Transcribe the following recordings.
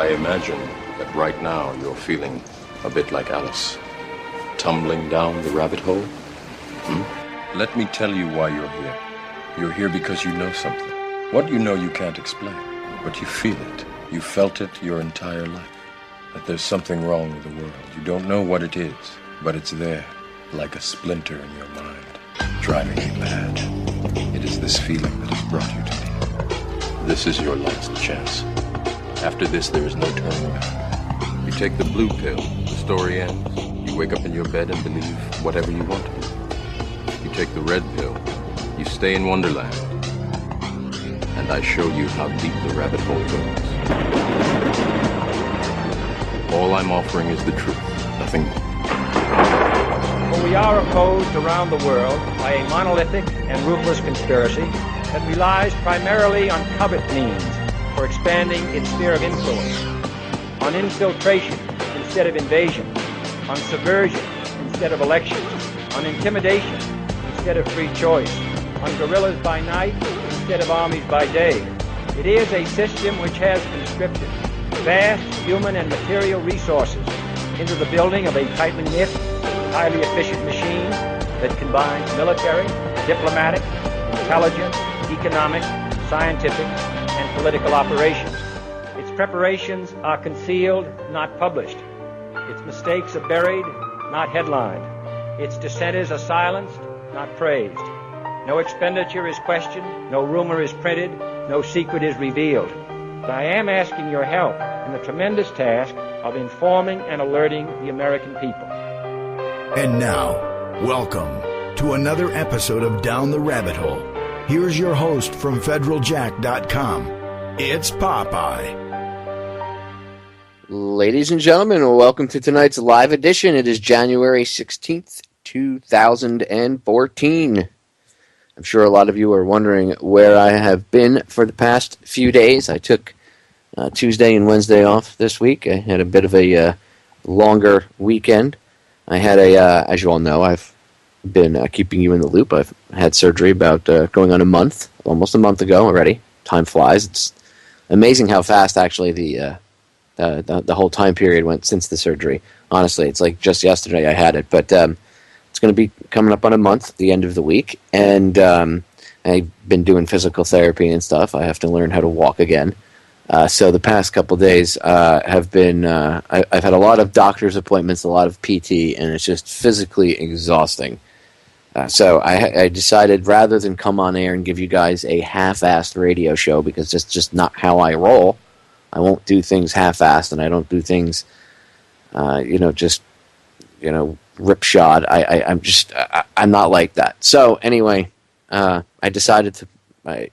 I imagine that right now you're feeling a bit like Alice, tumbling down the rabbit hole. Let me tell you why you're here. You're here because you know something. What you know you can't explain, but you feel it. You felt it your entire life. That there's something wrong with the world. You don't know what it is, but it's there, like a splinter in your mind, driving you mad. It is this feeling that has brought you to me. This is your last chance. After this, there is no turning back. You take the blue pill, the story ends. You wake up in your bed and believe whatever you want to believe. You take the red pill, you stay in Wonderland, and I show you how deep the rabbit hole goes. All I'm offering is the truth, nothing more. For we are opposed around the world by a monolithic and ruthless conspiracy that relies primarily on covert means for expanding its sphere of influence, on infiltration instead of invasion, on subversion instead of elections, on intimidation instead of free choice, on guerrillas by night instead of armies by day. It is a system which has conscripted vast human and material resources into the building of a tightly knit, highly efficient machine that combines military, diplomatic, intelligence, economic, scientific, and political operations. Its preparations are concealed, not published. Its mistakes are buried, not headlined. Its dissenters are silenced, not praised. No expenditure is questioned, no rumor is printed, no secret is revealed. But I am asking your help in the tremendous task of informing and alerting the American people. And now, welcome to another episode of Down the Rabbit Hole. Here's your host from federaljack.com. It's Popeye. Ladies and gentlemen, welcome to tonight's live edition. It is January 16th, 2014. I'm sure a lot of you are wondering where I have been for the past few days. I took Tuesday and Wednesday off this week. I had a bit of a longer weekend. I had as you all know, I've been keeping you in the loop. I've had surgery about going on almost a month ago already. Time flies. It's amazing how fast actually the whole time period went since the surgery. Honestly, it's like just yesterday I had it, but it's going to be coming up on a month at the end of the week, and I've been doing physical therapy and stuff. I have to learn how to walk again. So the past couple days have been, I've had a lot of doctor's appointments, a lot of PT, and it's just physically exhausting. So I decided rather than come on air and give you guys a half-assed radio show, because that's just not how I roll. I won't do things half-assed, and I don't do things, ripshod. I'm not like that. So anyway, I decided to,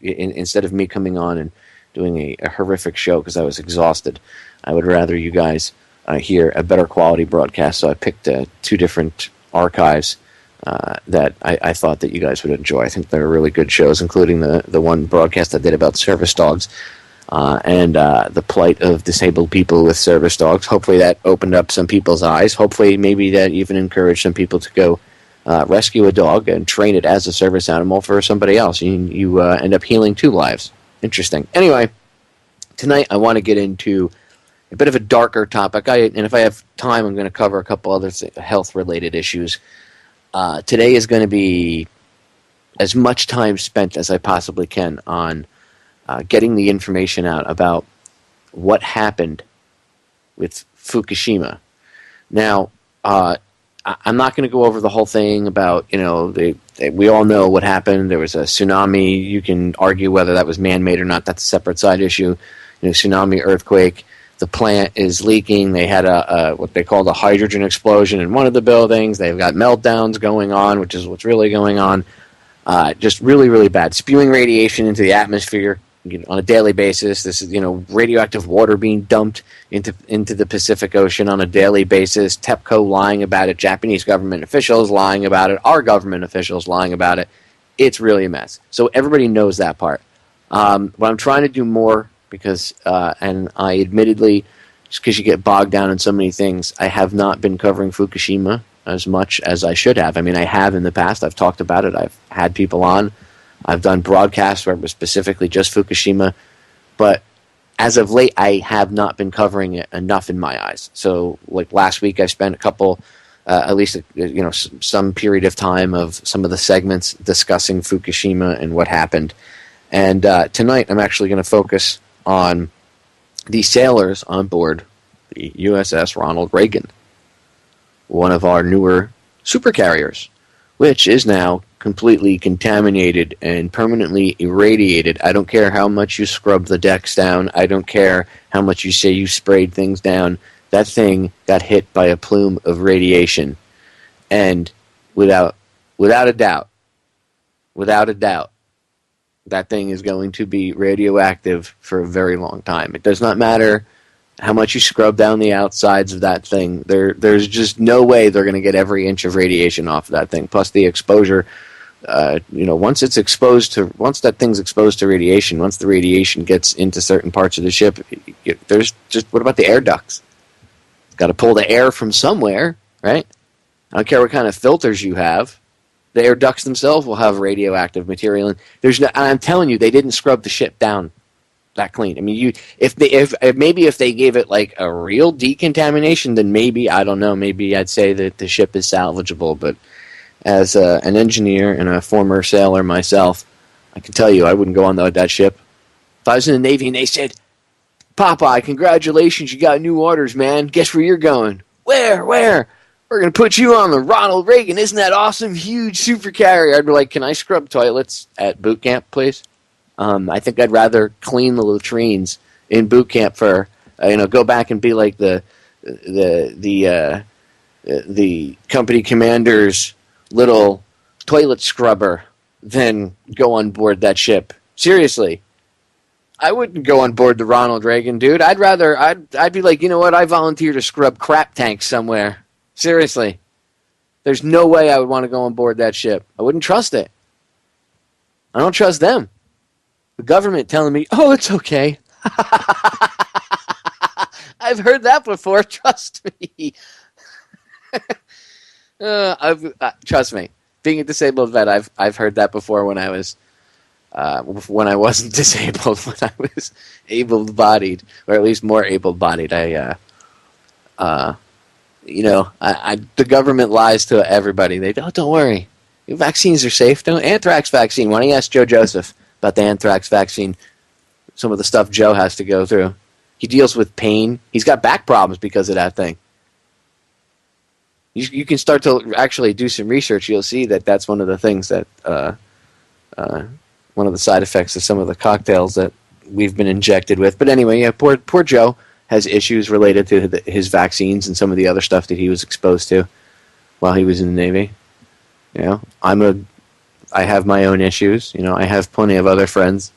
instead of me coming on and doing a horrific show because I was exhausted, I would rather you guys hear a better quality broadcast. So I picked two different archives that I thought that you guys would enjoy. I think they're really good shows, including the one broadcast I did about service dogs and the plight of disabled people with service dogs. Hopefully that opened up some people's eyes. Hopefully maybe that even encouraged some people to go rescue a dog and train it as a service animal for somebody else. You end up healing two lives. Interesting. Anyway, tonight I want to get into a bit of a darker topic. And if I have time, I'm going to cover a couple other health-related issues. Today is going to be as much time spent as I possibly can on getting the information out about what happened with Fukushima. Now, I'm not going to go over the whole thing about, we all know what happened. There was a tsunami. You can argue whether that was man-made or not. That's a separate side issue. Tsunami, earthquake. The plant is leaking. They had what they called a hydrogen explosion in one of the buildings. They've got meltdowns going on, which is what's really going on. Just really, really bad. Spewing radiation into the atmosphere on a daily basis. This is, radioactive water being dumped into the Pacific Ocean on a daily basis. TEPCO lying about it. Japanese government officials lying about it. Our government officials lying about it. It's really a mess. So everybody knows that part. What I'm trying to do more, because, and I admittedly, just because you get bogged down in so many things, I have not been covering Fukushima as much as I should have. I mean, I have in the past. I've talked about it. I've had people on. I've done broadcasts where it was specifically just Fukushima. But as of late, I have not been covering it enough in my eyes. So, like last week, I spent a couple, at least some period of time of some of the segments discussing Fukushima and what happened. And tonight, I'm actually going to focus on the sailors on board the U.S.S. Ronald Reagan, one of our newer supercarriers, which is now completely contaminated and permanently irradiated. I don't care how much you scrub the decks down. I don't care how much you say you sprayed things down. That thing got hit by a plume of radiation. And without a doubt, that thing is going to be radioactive for a very long time. It does not matter how much you scrub down the outsides of that thing. There's just no way they're going to get every inch of radiation off of that thing. Plus the exposure, once that thing's exposed to radiation, once the radiation gets into certain parts of the ship, there's just, what about the air ducts? It's got to pull the air from somewhere, right? I don't care what kind of filters you have. The air ducts themselves will have radioactive material. And I'm telling you, they didn't scrub the ship down that clean. I mean, if they gave it like a real decontamination, then maybe, I don't know, maybe I'd say that the ship is salvageable. But as an engineer and a former sailor myself, I can tell you I wouldn't go on that ship. If I was in the Navy and they said, "Popeye, congratulations, you got new orders, man. Guess where you're going?" Where? We're going to put you on the Ronald Reagan. Isn't that awesome? Huge supercarrier. I'd be like, "Can I scrub toilets at boot camp, please?" I think I'd rather clean the latrines in boot camp for, go back and be like the company commander's little toilet scrubber than go on board that ship. Seriously. I wouldn't go on board the Ronald Reagan, dude. I'd be like, you know what? I volunteer to scrub crap tanks somewhere. Seriously. There's no way I would want to go on board that ship. I wouldn't trust it. I don't trust them. The government telling me, "Oh, it's okay." I've heard that before. Trust me. Trust me. Being a disabled vet, I've heard that before when I wasn't disabled, when I was able-bodied, or at least more able-bodied. The government lies to everybody. They don't worry. Vaccines are safe. Anthrax vaccine. Why don't you ask Joe Joseph about the anthrax vaccine? Some of the stuff Joe has to go through. He deals with pain. He's got back problems because of that thing. You can start to actually do some research. You'll see that that's one of the things that one of the side effects of some of the cocktails that we've been injected with. But anyway, yeah, poor Joe has issues related to his vaccines and some of the other stuff that he was exposed to while he was in the Navy. I have my own issues. I have plenty of other friends.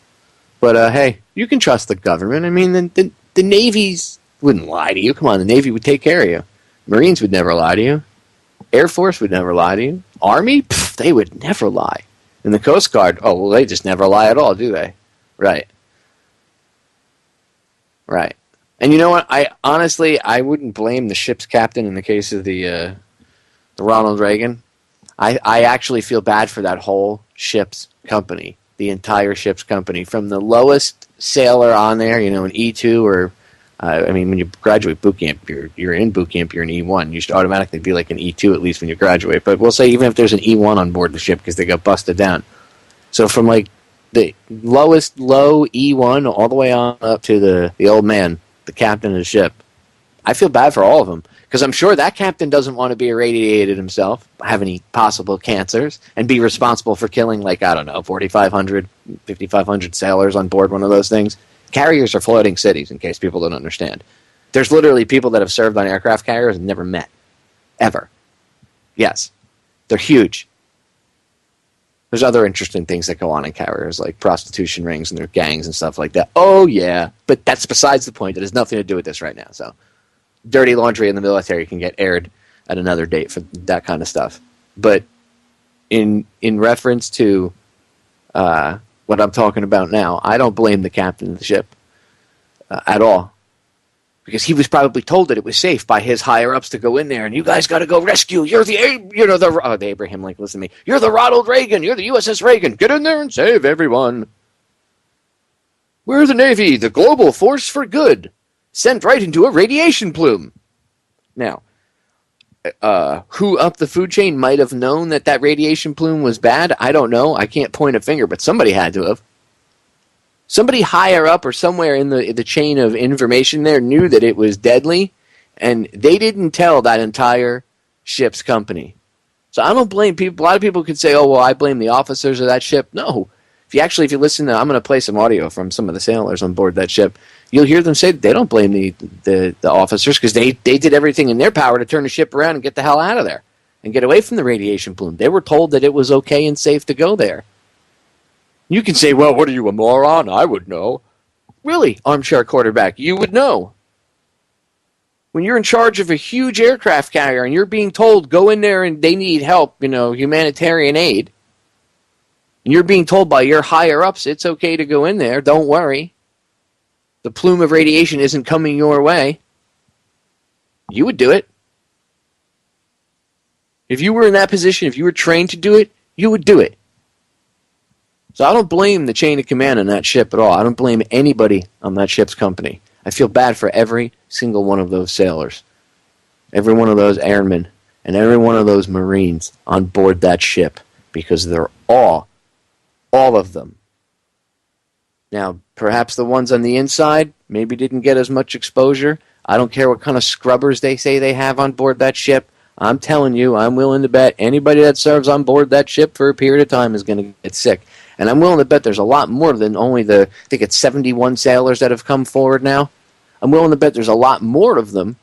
But hey, you can trust the government. I mean, the Navies wouldn't lie to you. Come on, the Navy would take care of you. Marines would never lie to you. Air Force would never lie to you. Army? They would never lie. And the Coast Guard, oh, well, they just never lie at all, do they? Right. And you know what? I wouldn't blame the ship's captain in the case of the Ronald Reagan. I actually feel bad for that whole ship's company, the entire ship's company, from the lowest sailor on there, an E2 or, when you graduate boot camp, you're in boot camp, you're an E1. You should automatically be like an E2 at least when you graduate. But we'll say even if there's an E1 on board the ship because they got busted down. So from like the lowest low E1 all the way on up to the old man, the captain of the ship, I feel bad for all of them. Because I'm sure that captain doesn't want to be irradiated himself, have any possible cancers, and be responsible for killing, 4,500, 5,500 sailors on board one of those things. Carriers are floating cities, in case people don't understand. There's literally people that have served on aircraft carriers and never met. Ever. Yes. They're huge. There's other interesting things that go on in carriers, like prostitution rings and their gangs and stuff like that. Oh, yeah. But that's besides the point. It has nothing to do with this right now, so... Dirty laundry in the military can get aired at another date for that kind of stuff. But in reference to what I'm talking about now, I don't blame the captain of the ship at all. Because he was probably told that it was safe by his higher-ups to go in there, and you guys got to go rescue. You're the Abraham Lincoln, listen to me. You're the Ronald Reagan. You're the U.S.S. Reagan. Get in there and save everyone. We're the Navy, the global force for good, sent right into a radiation plume. Now, who up the food chain might have known that that radiation plume was bad? I don't know. I can't point a finger, but somebody had to have. Somebody higher up or somewhere in the chain of information there knew that it was deadly, and they didn't tell that entire ship's company. So I don't blame people. A lot of people could say, oh, well, I blame the officers of that ship. No. If you listen to, I'm going to play some audio from some of the sailors on board that ship, you'll hear them say they don't blame the officers because they did everything in their power to turn the ship around and get the hell out of there and get away from the radiation plume. They were told that it was okay and safe to go there. You can say, well, what are you, a moron? I would know. Really, armchair quarterback, you would know. When you're in charge of a huge aircraft carrier and you're being told, go in there and they need help, humanitarian aid, and you're being told by your higher-ups it's okay to go in there, don't worry. The plume of radiation isn't coming your way. You would do it. If you were in that position, if you were trained to do it, you would do it. So I don't blame the chain of command on that ship at all. I don't blame anybody on that ship's company. I feel bad for every single one of those sailors, every one of those airmen, and every one of those Marines on board that ship, because they're all of them. Now, perhaps the ones on the inside maybe didn't get as much exposure. I don't care what kind of scrubbers they say they have on board that ship. I'm telling you, I'm willing to bet anybody that serves on board that ship for a period of time is going to get sick. And I'm willing to bet there's a lot more than only I think it's 71 sailors that have come forward now. I'm willing to bet there's a lot more of them.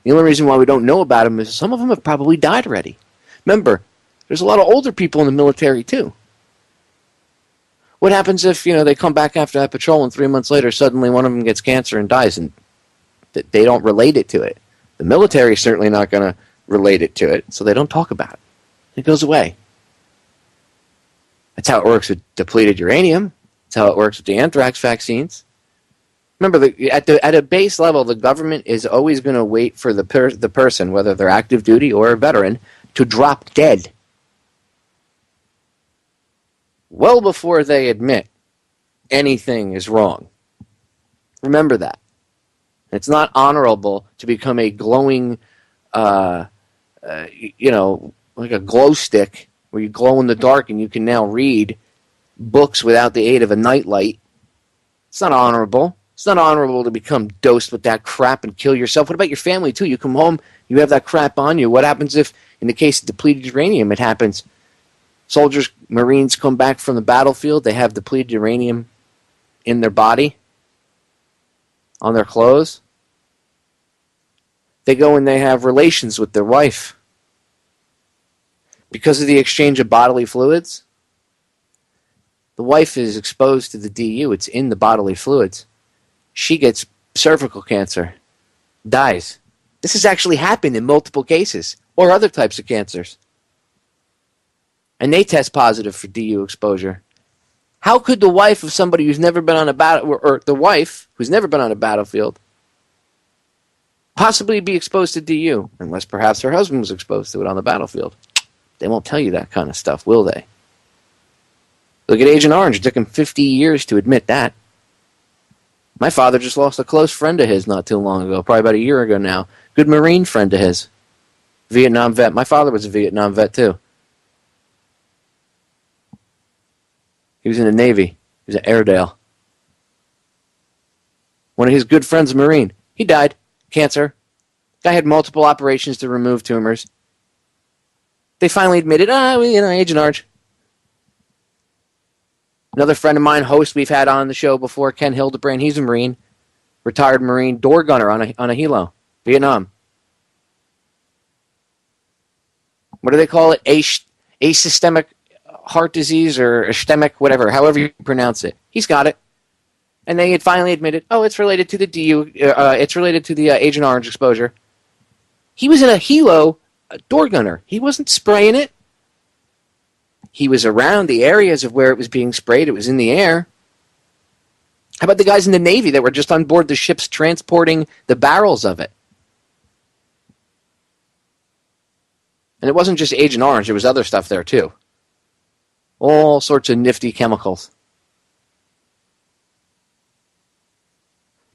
The only reason why we don't know about them is some of them have probably died already. Remember, there's a lot of older people in the military too. What happens if, they come back after that patrol and 3 months later suddenly one of them gets cancer and dies and they don't relate it to it? The military is certainly not going to relate it to it, so they don't talk about it. It goes away. That's how it works with depleted uranium. That's how it works with the anthrax vaccines. Remember, at a base level, the government is always going to wait for the person, whether they're active duty or a veteran, to drop dead well before they admit anything is wrong. Remember that. It's not honorable to become a glowing, like a glow stick where you glow in the dark and you can now read books without the aid of a nightlight. It's not honorable. It's not honorable to become dosed with that crap and kill yourself. What about your family, too? You come home, you have that crap on you. What happens if, in the case of depleted uranium, it happens? Soldiers, Marines come back from the battlefield. They have depleted uranium in their body, on their clothes. They go and they have relations with their wife. Because of the exchange of bodily fluids, the wife is exposed to the DU. It's in the bodily fluids. She gets cervical cancer, dies. This has actually happened in multiple cases, or other types of cancers. And they test positive for DU exposure. How could the wife of somebody who's never been on a battle, or the wife who's never been on a battlefield, possibly be exposed to DU, unless perhaps her husband was exposed to it on the battlefield? They won't tell you that kind of stuff, will they? Look at Agent Orange. It took him 50 years to admit that. My father just lost a close friend of his not too long ago, probably about a year ago now. Good Marine friend of his. Vietnam vet. My father was a Vietnam vet, too. He was in the Navy. He was at Airedale. One of his good friends, a Marine. He died. Cancer. Guy had multiple operations to remove tumors. They finally admitted, Agent Orange. Another friend of mine, host we've had on the show before, Ken Hildebrand. He's a Marine, retired Marine, door gunner on a helo, Vietnam. What do they call it? Asystemic heart disease or ischemic, whatever, however you pronounce it. He's got it. And they had finally admitted, it's related to the DU, it's related to the Agent Orange exposure. He was in a helo, a door gunner. He wasn't spraying it. He was around the areas of where it was being sprayed. It was in the air. How about the guys in the Navy that were just on board the ships transporting the barrels of it? And it wasn't just Agent Orange. There was other stuff there, too. All sorts of nifty chemicals.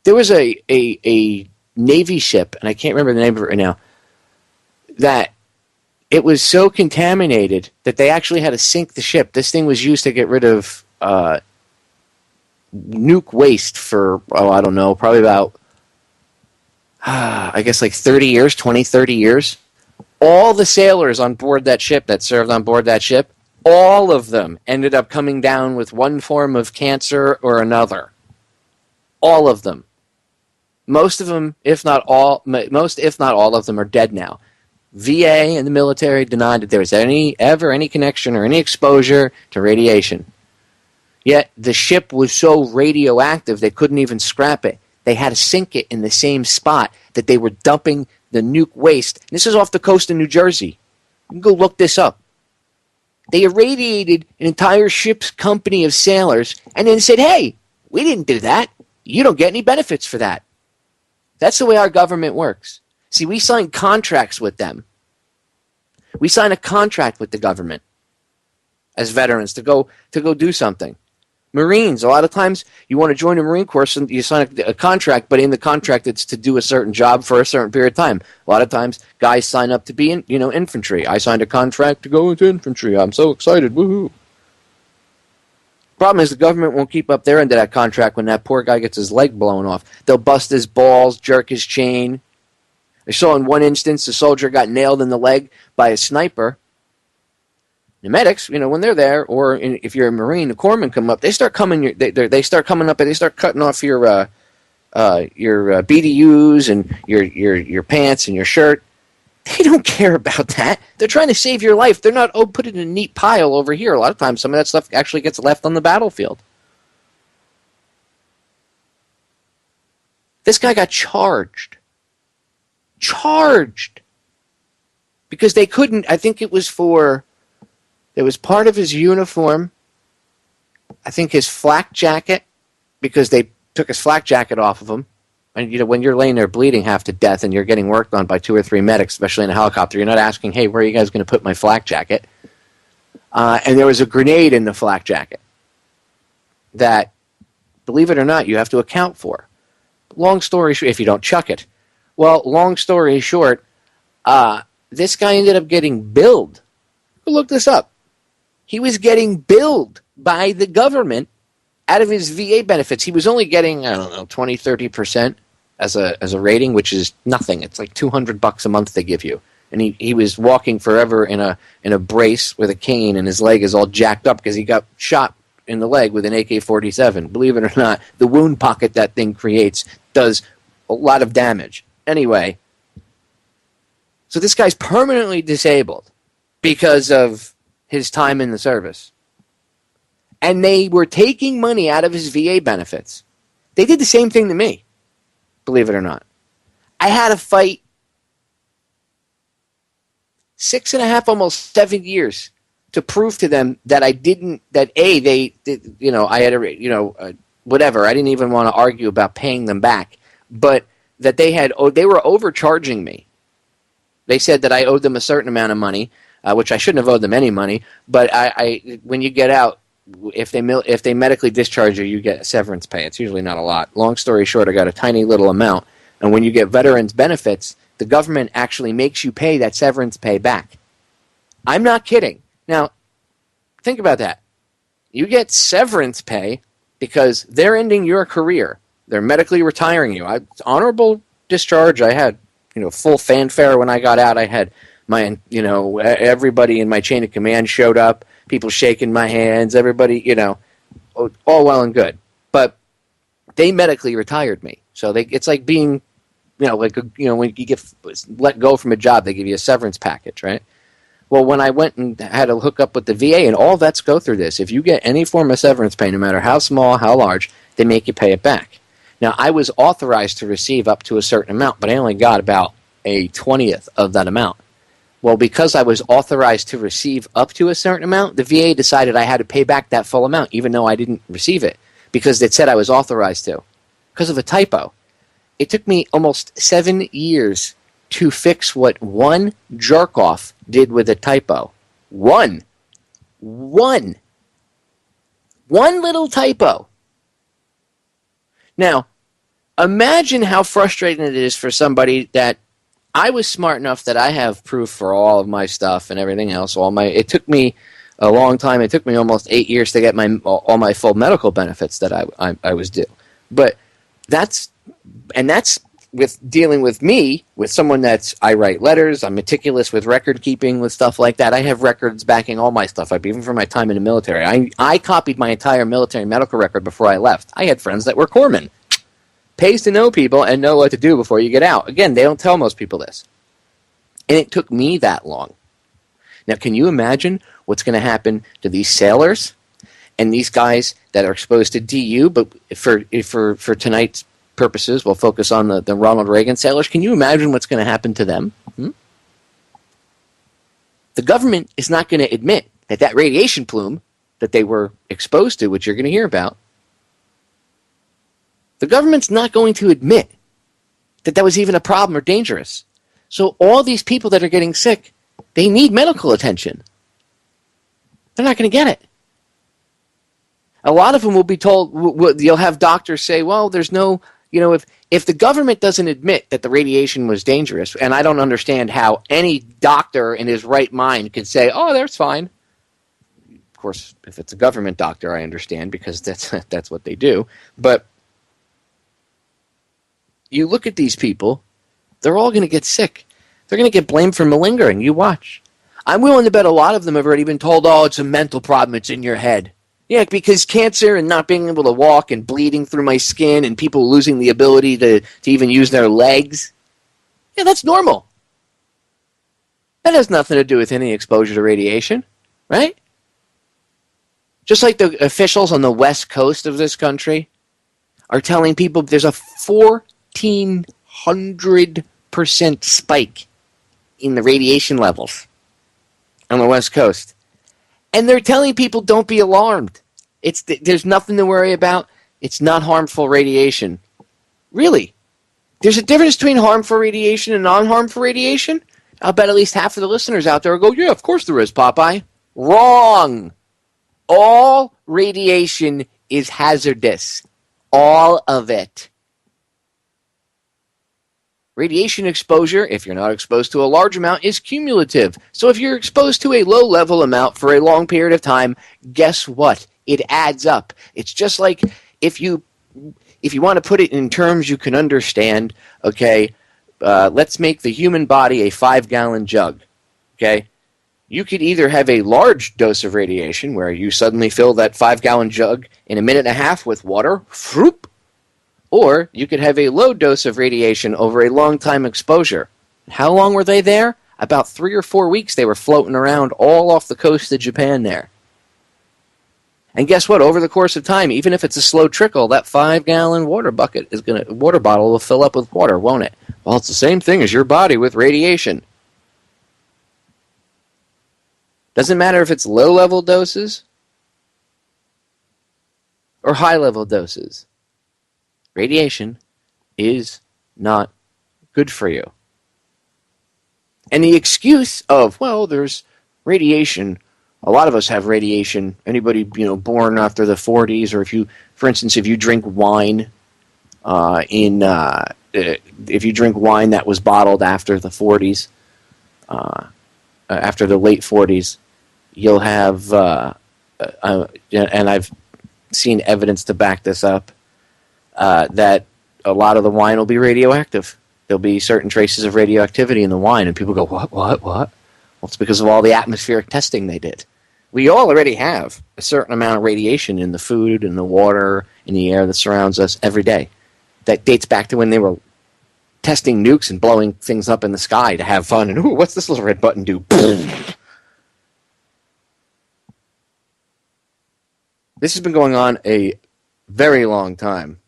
There was a Navy ship, and I can't remember the name of it right now, that it was so contaminated that they actually had to sink the ship. This thing was used to get rid of nuke waste for, I don't know, probably about, I guess like 30 years, 20, 30 years. All the sailors on board that ship that served on board that ship, all of them ended up coming down with one form of cancer or another. All of them. Most of them, if not all of them, are dead now. VA and the military denied that there was ever any connection or any exposure to radiation. Yet the ship was so radioactive they couldn't even scrap it. They had to sink it in the same spot that they were dumping the nuke waste. This is off the coast of New Jersey. You can go look this up. They irradiated an entire ship's company of sailors and then said, hey, we didn't do that. You don't get any benefits for that. That's the way our government works. See, we sign contracts with them. We sign a contract with the government as veterans to go do something. Marines, a lot of times you want to join a Marine Corps and you sign a contract, but in the contract it's to do a certain job for a certain period of time. A lot of times guys sign up to be in, infantry. I signed a contract to go into infantry. I'm so excited. Woohoo. Problem is the government won't keep up their end of that contract when that poor guy gets his leg blown off. They'll bust his balls, jerk his chain. I saw in one instance a soldier got nailed in the leg by a sniper. The medics, when they're there, or if you're a Marine, the corpsmen come up. They start coming. They start coming up and they start cutting off your BDUs and your pants and your shirt. They don't care about that. They're trying to save your life. They're not, put it in a neat pile over here. A lot of times some of that stuff actually gets left on the battlefield. This guy got charged. Because they couldn't, I think it was part of his uniform, I think his flak jacket, because they took his flak jacket off of him. And when you're laying there bleeding half to death and you're getting worked on by 2 or 3 medics, especially in a helicopter, you're not asking, hey, where are you guys going to put my flak jacket? And there was a grenade in the flak jacket that, believe it or not, you have to account for. Long story short, if you don't chuck it. Well, long story short, this guy ended up getting billed. Look this up. He was getting billed by the government out of his VA benefits. He was only getting, 20, 30% as a rating, which is nothing. It's like $200 a month they give you. And he was walking forever in a brace with a cane, and his leg is all jacked up because he got shot in the leg with an AK-47. Believe it or not, the wound pocket that thing creates does a lot of damage. Anyway, so this guy's permanently disabled because of his time in the service. And they were taking money out of his VA benefits. They did the same thing to me, believe it or not. I had to fight 6.5, almost 7 years to prove to them that I didn't, that I had whatever. I didn't even want to argue about paying them back, but that they were overcharging me. They said that I owed them a certain amount of money, which I shouldn't have owed them any money. But I when you get out, if they medically discharge you, you get severance pay. It's usually not a lot. Long story short, I got a tiny little amount. And when you get veterans benefits, the government actually makes you pay that severance pay back. I'm not kidding. Now, think about that. You get severance pay because they're ending your career. They're medically retiring you. Honorable discharge. I had, full fanfare when I got out. I had my, everybody in my chain of command showed up. People shaking my hands. Everybody, all well and good. But they medically retired me. So it's like being, when you get let go from a job, they give you a severance package, right? Well, when I went and had to hook up with the VA, and all vets go through this, if you get any form of severance pay, no matter how small, how large, they make you pay it back. Now, I was authorized to receive up to a certain amount, but I only got about a 20th of that amount. Well, because I was authorized to receive up to a certain amount, the VA decided I had to pay back that full amount, even though I didn't receive it, because it said I was authorized to, because of a typo. It took me almost 7 years to fix what one jerk-off did with a typo. One little typo. Now, Imagine how frustrating it is for somebody that I was smart enough that I have proof for all of my stuff and everything else. It took me a long time. It took me almost 8 years to get all my full medical benefits that I was due. But that's with dealing with me, with someone I write letters, I'm meticulous with record keeping, with stuff like that. I have records backing all my stuff up, even from my time in the military. I copied my entire military medical record before I left. I had friends that were corpsmen. Pays to know people and know what to do before you get out. Again, they don't tell most people this. And it took me that long. Now, can you imagine what's going to happen to these sailors and these guys that are exposed to DU? But for tonight's purposes, we'll focus on the Ronald Reagan sailors. Can you imagine what's going to happen to them? The government is not going to admit that radiation plume that they were exposed to, which you're going to hear about, the government's not going to admit that was even a problem or dangerous. So all these people that are getting sick, they need medical attention. They're not going to get it. A lot of them will be told, you'll have doctors say, well, there's no, if the government doesn't admit that the radiation was dangerous, and I don't understand how any doctor in his right mind could say, oh, that's fine. Of course, if it's a government doctor, I understand, because that's what they do. But you look at these people, they're all going to get sick. They're going to get blamed for malingering. You watch. I'm willing to bet a lot of them have already been told, oh, it's a mental problem, it's in your head. Yeah, because cancer and not being able to walk and bleeding through my skin and people losing the ability to even use their legs, yeah, that's normal. That has nothing to do with any exposure to radiation, right? Just like the officials on the west coast of this country are telling people there's a 1,400% spike in the radiation levels on the West Coast. And they're telling people don't be alarmed. There's nothing to worry about. It's not harmful radiation. Really? There's a difference between harmful radiation and non-harmful radiation? I'll bet at least half of the listeners out there will go, yeah, of course there is, Popeye. Wrong. All radiation is hazardous. All of it. Radiation exposure, if you're not exposed to a large amount, is cumulative. So if you're exposed to a low-level amount for a long period of time, guess what? It adds up. It's just like if you want to put it in terms you can understand, okay, let's make the human body a 5-gallon jug, okay? You could either have a large dose of radiation where you suddenly fill that 5-gallon jug in a minute and a half with water, whoop, or you could have a low dose of radiation over a long time exposure. How long were they there? About 3 or 4 weeks they were floating around all off the coast of Japan there. And guess what? Over the course of time, even if it's a slow trickle, that 5-gallon water bottle will fill up with water, won't it? Well, it's the same thing as your body with radiation. Doesn't matter if it's low-level doses or high-level doses. Radiation is not good for you. And the excuse of, well, there's radiation. A lot of us have radiation. Anybody, born after the 40s, or if you drink wine, if you drink wine that was bottled after the 40s, after the late 40s, you'll have, and I've seen evidence to back this up, that a lot of the wine will be radioactive. There'll be certain traces of radioactivity in the wine, and people go, what? Well, it's because of all the atmospheric testing they did. We all already have a certain amount of radiation in the food, in the water, in the air that surrounds us every day. That dates back to when they were testing nukes and blowing things up in the sky to have fun, and, ooh, what's this little red button do? This has been going on a very long time.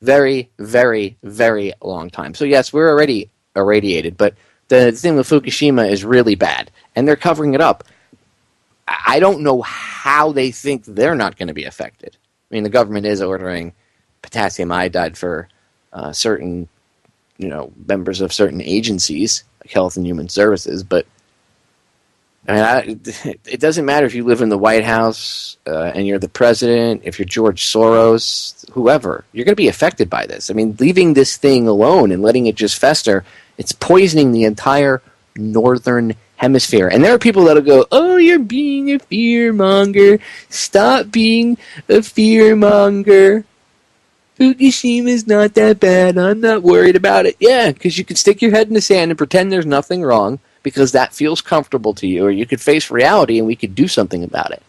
Very, very, very long time. So yes, we're already irradiated, but the thing with Fukushima is really bad, and they're covering it up. I don't know how they think they're not going to be affected. I mean, the government is ordering potassium iodide for certain, members of certain agencies, like Health and Human Services, but I mean, it doesn't matter if you live in the White House and you're the president, if you're George Soros, whoever, you're going to be affected by this. I mean, leaving this thing alone and letting it just fester, it's poisoning the entire northern hemisphere. And there are people that'll go, oh, you're being a fearmonger. Stop being a fearmonger. Fukushima's not that bad. I'm not worried about it. Yeah, because you can stick your head in the sand and pretend there's nothing wrong because that feels comfortable to you, or you could face reality and we could do something about it.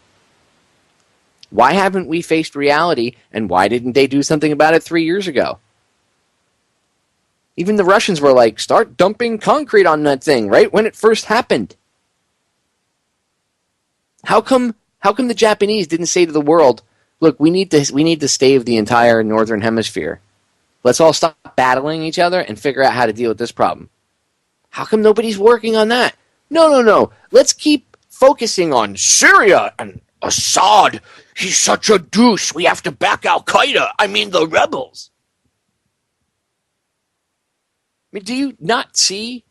Why haven't we faced reality, and why didn't they do something about it 3 years ago? Even the Russians were like, start dumping concrete on that thing right when it first happened. How come the Japanese didn't say to the world, look, we need to stave the entire northern hemisphere. Let's all stop battling each other and figure out how to deal with this problem. How come nobody's working on that? No. Let's keep focusing on Syria and Assad. He's such a douche. We have to back Al-Qaeda. I mean, the rebels. I mean, do you not see?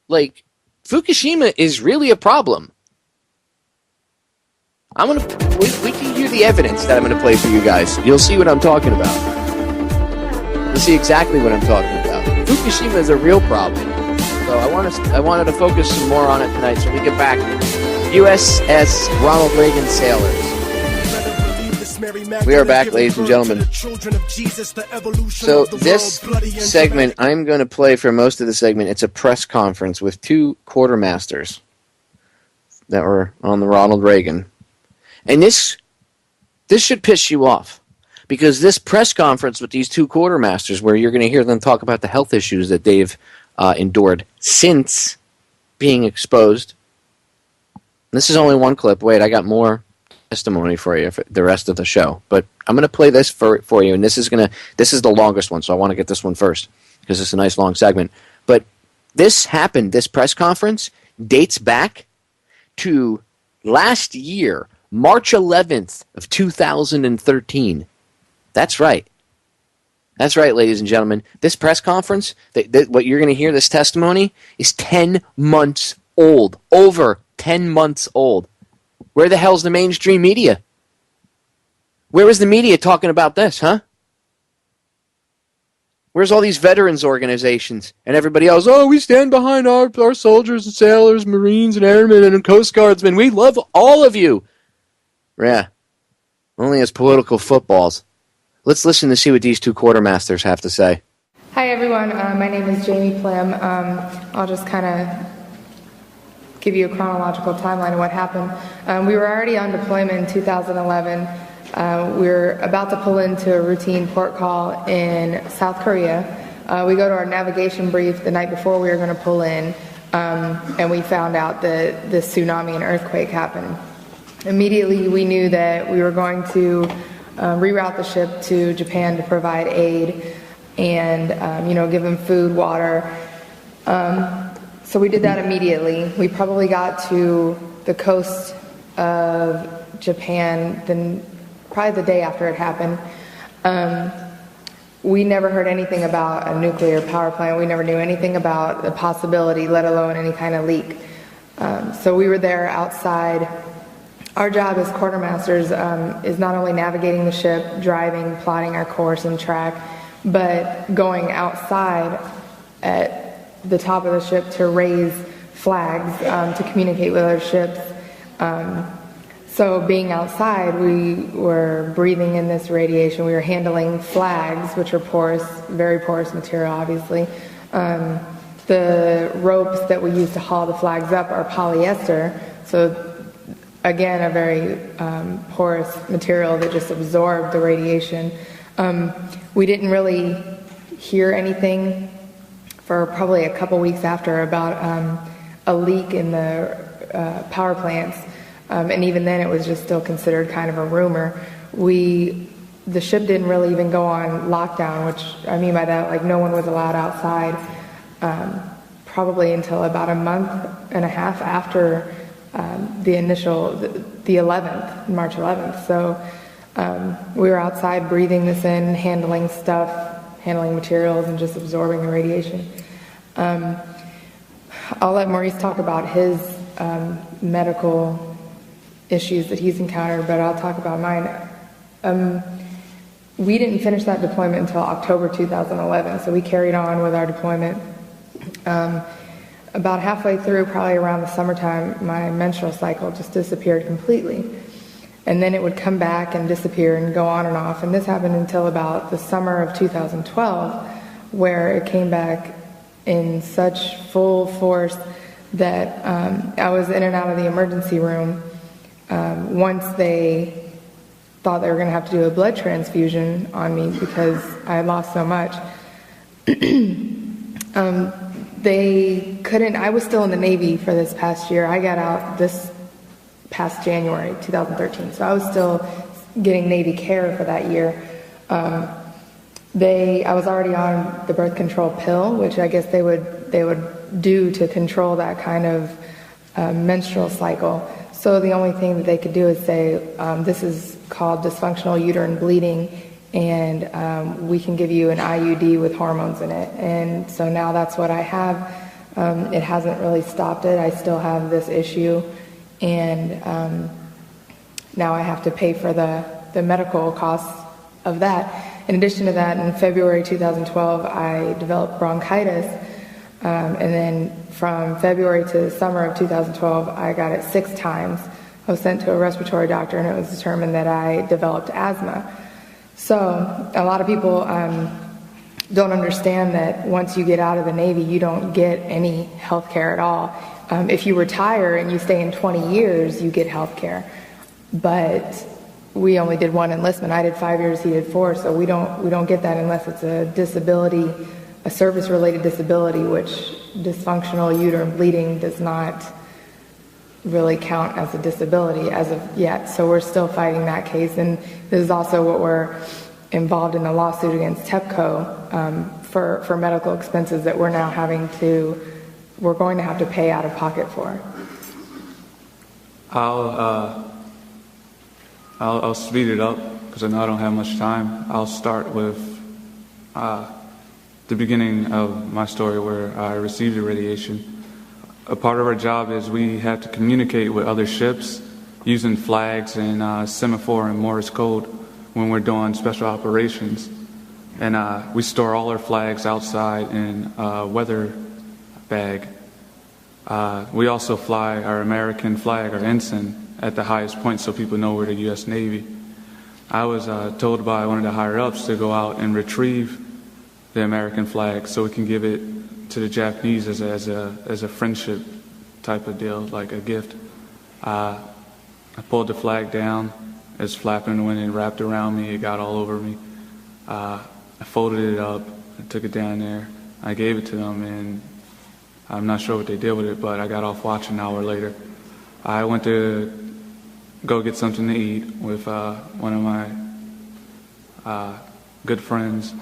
Like, Fukushima is really a problem. We can hear the evidence that I'm going to play for you guys. You'll see what I'm talking about. You'll see exactly what I'm talking about. Fukushima is a real problem. So I wanted to focus some more on it tonight so we get back to U.S.S. Ronald Reagan sailors. We are back, ladies and gentlemen. So this segment, I'm going to play for most of the segment. It's a press conference with two quartermasters that were on the Ronald Reagan. And this should piss you off. Because this press conference with these two quartermasters, where you're going to hear them talk about the health issues that they've endured since being exposed. This is only one clip. Wait, I got more testimony for you for the rest of the show. But I'm going to play this for you, and this is the longest one, so I want to get this one first because it's a nice long segment. But this happened, this press conference dates back to last year, March 11th of 2013. That's right. That's right, ladies and gentlemen. This press conference, what you're going to hear, this testimony, is 10 months old. Over 10 months old. Where the hell's the mainstream media? Where is the media talking about this, huh? Where's all these veterans organizations and everybody else? Oh, we stand behind our soldiers and sailors, Marines and airmen and Coast Guardsmen. We love all of you. Yeah. Only as political footballs. Let's listen to see what these two quartermasters have to say. Hi, everyone. My name is Jamie Plume. I'll just kind of give you a chronological timeline of what happened. We were already on deployment in 2011. We were about to pull into a routine port call in South Korea. We go to our navigation brief the night before we were going to pull in, and we found out that this tsunami and earthquake happened. Immediately, we knew that we were going to reroute the ship to Japan to provide aid and, give them food, water. So we did that immediately. We probably got to the coast of Japan probably the day after it happened. We never heard anything about a nuclear power plant. We never knew anything about the possibility, let alone any kind of leak. So we were there outside. Our job as quartermasters is not only navigating the ship, driving, plotting our course and track, but going outside at the top of the ship to raise flags to communicate with other ships. So being outside, we were breathing in this radiation. We were handling flags, which are porous, very porous material, obviously. The ropes that we use to haul the flags up are polyester, so again, a very porous material that just absorbed the radiation. We didn't really hear anything for probably a couple weeks after about a leak in the power plants. And even then it was just still considered kind of a rumor. The ship didn't really even go on lockdown, which I mean by that, like no one was allowed outside probably until about a month and a half after the 11th, March 11th. So we were outside breathing this in, handling stuff, handling materials, and just absorbing the radiation. I'll let Maurice talk about his medical issues that he's encountered, but I'll talk about mine. We didn't finish that deployment until October 2011, so we carried on with our deployment. About halfway through, probably around the summertime, my menstrual cycle just disappeared completely. And then it would come back and disappear and go on and off. And this happened until about the summer of 2012, where it came back in such full force that I was in and out of the emergency room. Once they thought they were going to have to do a blood transfusion on me because I had lost so much. They couldn't. I was still in the Navy for this past year. I got out this past January 2013, so I was still getting Navy care for that year. I was already on the birth control pill, which I guess they would do to control that kind of menstrual cycle. So the only thing that they could do is say, this is called dysfunctional uterine bleeding, and we can give you an IUD with hormones in it. And so now that's what I have. It hasn't really stopped it. I still have this issue, and now I have to pay for the medical costs of that. In addition to that, in February 2012, I developed bronchitis, and then from February to the summer of 2012, I got it 6 times. I was sent to a respiratory doctor, and it was determined that I developed asthma. So a lot of people don't understand that once you get out of the Navy, you don't get any health care at all. If you retire and you stay in 20 years, you get health care. But we only did 1 enlistment. I did 5 years, he did 4, so we don't get that unless it's a disability, a service-related disability, which dysfunctional uterine bleeding does not really count as a disability as of yet. So we're still fighting that case, and this is also what we're involved in a lawsuit against TEPCO for medical expenses that we're going to have to pay out of pocket for. I'll speed it up because I know I don't have much time. I'll start with the beginning of my story where I received the radiation. A part of our job is we have to communicate with other ships using flags and semaphore and Morse code when we're doing special operations. And we store all our flags outside in a weather bag. We also fly our American flag, our ensign, at the highest point so people know we're the U.S. Navy. I was told by one of the higher-ups to go out and retrieve the American flag so we can give it to the Japanese as a friendship type of deal, like a gift. I pulled the flag down. It was flapping in the wind and wrapped around me. It got all over me. I folded it up. I took it down there. I gave it to them, and I'm not sure what they did with it, but I got off watch an hour later. I went to go get something to eat with one of my good friends.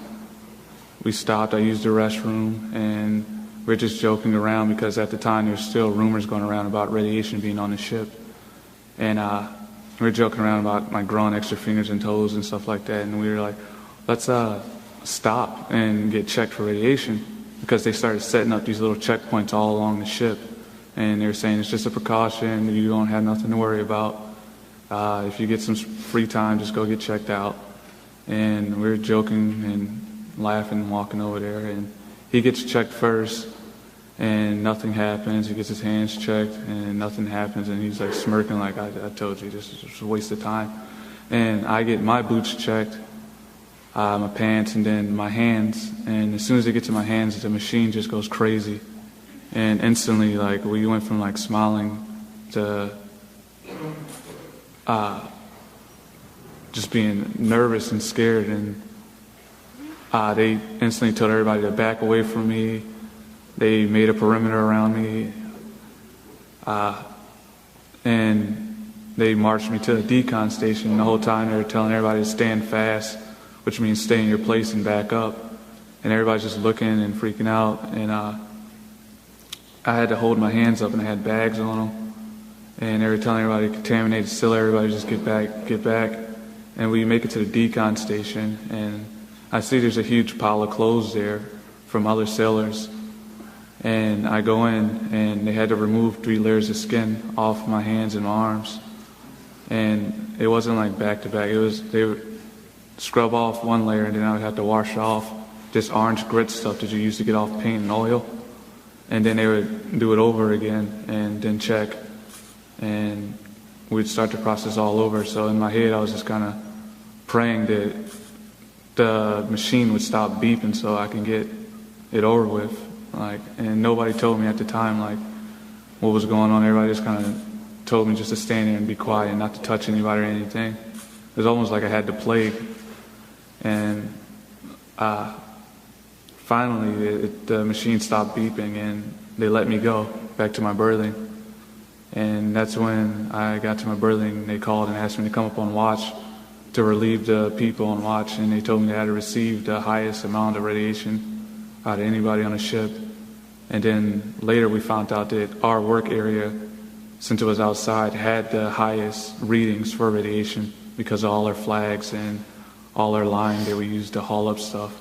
We stopped. I used the restroom, and we're just joking around because at the time there's still rumors going around about radiation being on the ship. And we're joking around about my growing extra fingers and toes and stuff like that. And we were like, let's stop and get checked for radiation, because they started setting up these little checkpoints all along the ship. And they were saying it's just a precaution. You don't have nothing to worry about. If you get some free time, just go get checked out. And we were joking and laughing, walking over there, and he gets checked first, and nothing happens. He gets his hands checked, and nothing happens, and he's like smirking like, I told you, this is just a waste of time. And I get my boots checked, my pants, and then my hands, and as soon as they get to my hands, the machine just goes crazy, and instantly, like, we went from like smiling to just being nervous and scared, and they instantly told everybody to back away from me. They made a perimeter around me, and they marched me to a decon station. The whole time they were telling everybody to stand fast, which means stay in your place and back up. And everybody's just looking and freaking out. And I had to hold my hands up, and I had bags on them. And they were telling everybody contaminated still, everybody just get back, get back. And we make it to the decon station, and I see there's a huge pile of clothes there from other sailors. And I go in, and they had to remove 3 layers of skin off my hands and my arms. And it wasn't like back to back. They would scrub off 1 layer, and then I would have to wash off this orange grit stuff that you use to get off paint and oil. And then they would do it over again, and then check. And we'd start the process all over. So in my head, I was just kind of praying that the machine would stop beeping so I can get it over with. And nobody told me at the time, what was going on. Everybody just kind of told me just to stand there and be quiet and not to touch anybody or anything. It was almost like I had the plague. And finally, the machine stopped beeping, and they let me go back to my berthing. And that's when I got to my berthing. They called and asked me to come up on watch to relieve the people on watch, and they told me that I had received the highest amount of radiation out of anybody on a ship. And then later we found out that our work area, since it was outside, had the highest readings for radiation because of all our flags and all our line that we used to haul up stuff.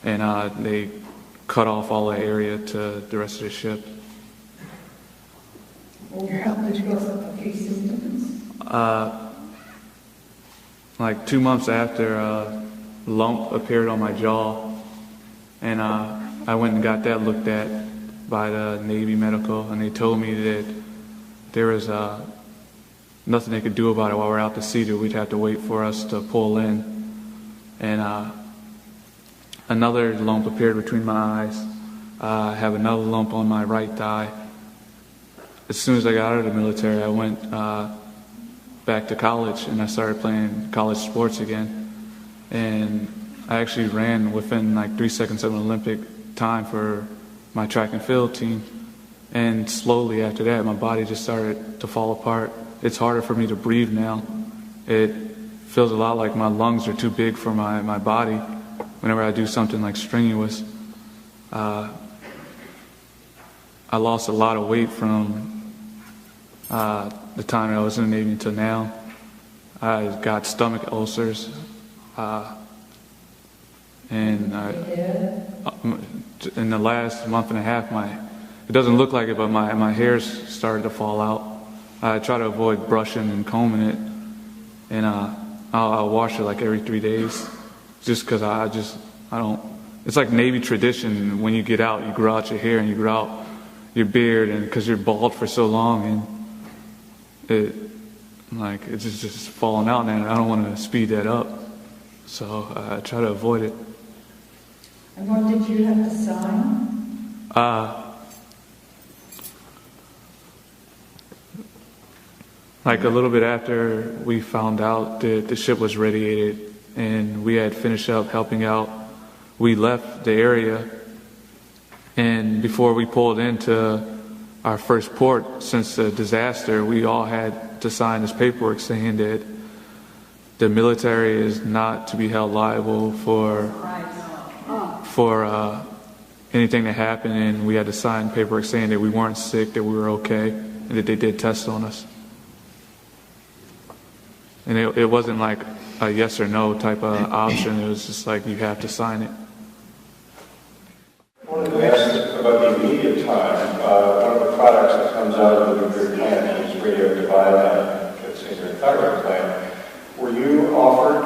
And they cut off all that area to the rest of the ship. How did you get symptoms? 2 months after, a lump appeared on my jaw, and I went and got that looked at by the Navy medical, and they told me that there was nothing they could do about it while we're out to sea, that we'd have to wait for us to pull in. And another lump appeared between my eyes. I have another lump on my right thigh. As soon as I got out of the military, I went back to college, and I started playing college sports again. And I actually ran within 3 seconds of an Olympic time for my track and field team. And slowly after that, my body just started to fall apart. It's harder for me to breathe now. It feels a lot like my lungs are too big for my body whenever I do something strenuous. I lost a lot of weight from the time I was in the Navy until now. I got stomach ulcers, and in the last month and a half, it doesn't look like it, but my hair's started to fall out. I try to avoid brushing and combing it, and I'll wash it every 3 days, just because I don't. It's like Navy tradition. When you get out, you grow out your hair and you grow out your beard, and because you're bald for so long, and it's just falling out, and I don't want to speed that up, so I try to avoid it. And what did you have to sign? A little bit after we found out that the ship was radiated and we had finished up helping out, we left the area, and before we pulled into our first port since the disaster, we all had to sign this paperwork saying that the military is not to be held liable for anything that happened, and we had to sign paperwork saying that we weren't sick, that we were okay, and that they did tests on us. And it wasn't like a yes or no type of option. It was just you have to sign it. I wanted to ask about the immediate time. One of the products that comes out of the nuclear plant is radioactive iodine that's in your thyroid gland. Were you offered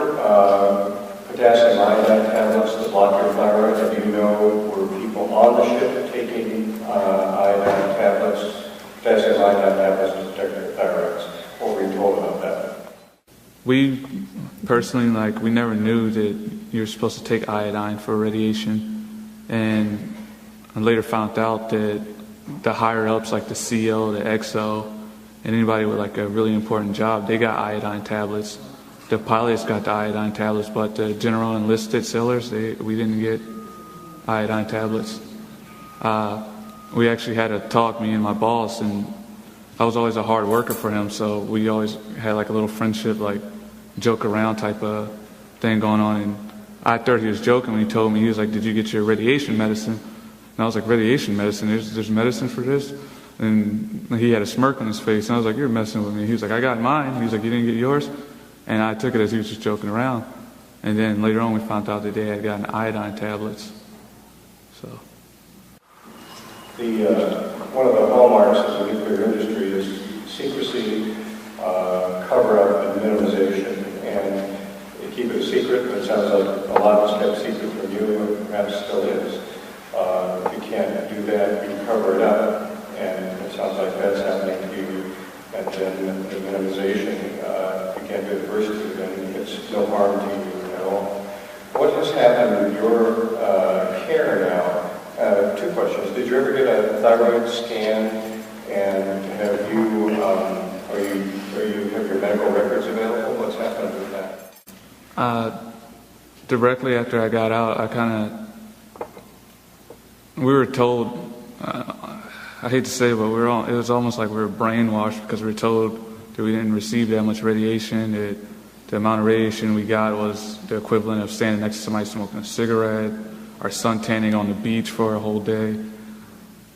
potassium iodine tablets to block your thyroid? And do you know, were people on the ship taking iodine tablets, potassium iodine tablets to protect their thyroids? What were you told about that? We personally, we never knew that you were supposed to take iodine for radiation, and I later found out that the higher ups, like the CO, the XO, and anybody with a really important job, they got iodine tablets. The pilots got the iodine tablets, but the general enlisted sailors, we didn't get iodine tablets. We actually had a talk, me and my boss, and I was always a hard worker for him, so we always had a little friendship, joke around type of thing going on. And I thought he was joking when he told me, he was like, "Did you get your radiation medicine?" And I was like, "Radiation medicine? There's medicine for this?" And he had a smirk on his face, and I was like, "You're messing with me." He was like, "I got mine." He was like, "You didn't get yours?" And I took it as he was just joking around. And then later on we found out that they had gotten iodine tablets. So. One of the hallmarks of the nuclear industry is secrecy, cover-up, and minimization. And you keep it a secret, but it sounds like a lot was kept secret from you, and perhaps still is. If you can't do that, you cover it up, and it sounds like that's happening to you. And then the minimization, if you can't do the first two, then it's no harm to you at all. What has happened with your care now? Two questions. Did you ever get a thyroid scan? And have your medical records available? What's happened with that? Directly after I got out, we were told, I hate to say it, but it was almost like we were brainwashed because we were told that we didn't receive that much radiation, that the amount of radiation we got was the equivalent of standing next to somebody smoking a cigarette or suntanning on the beach for a whole day.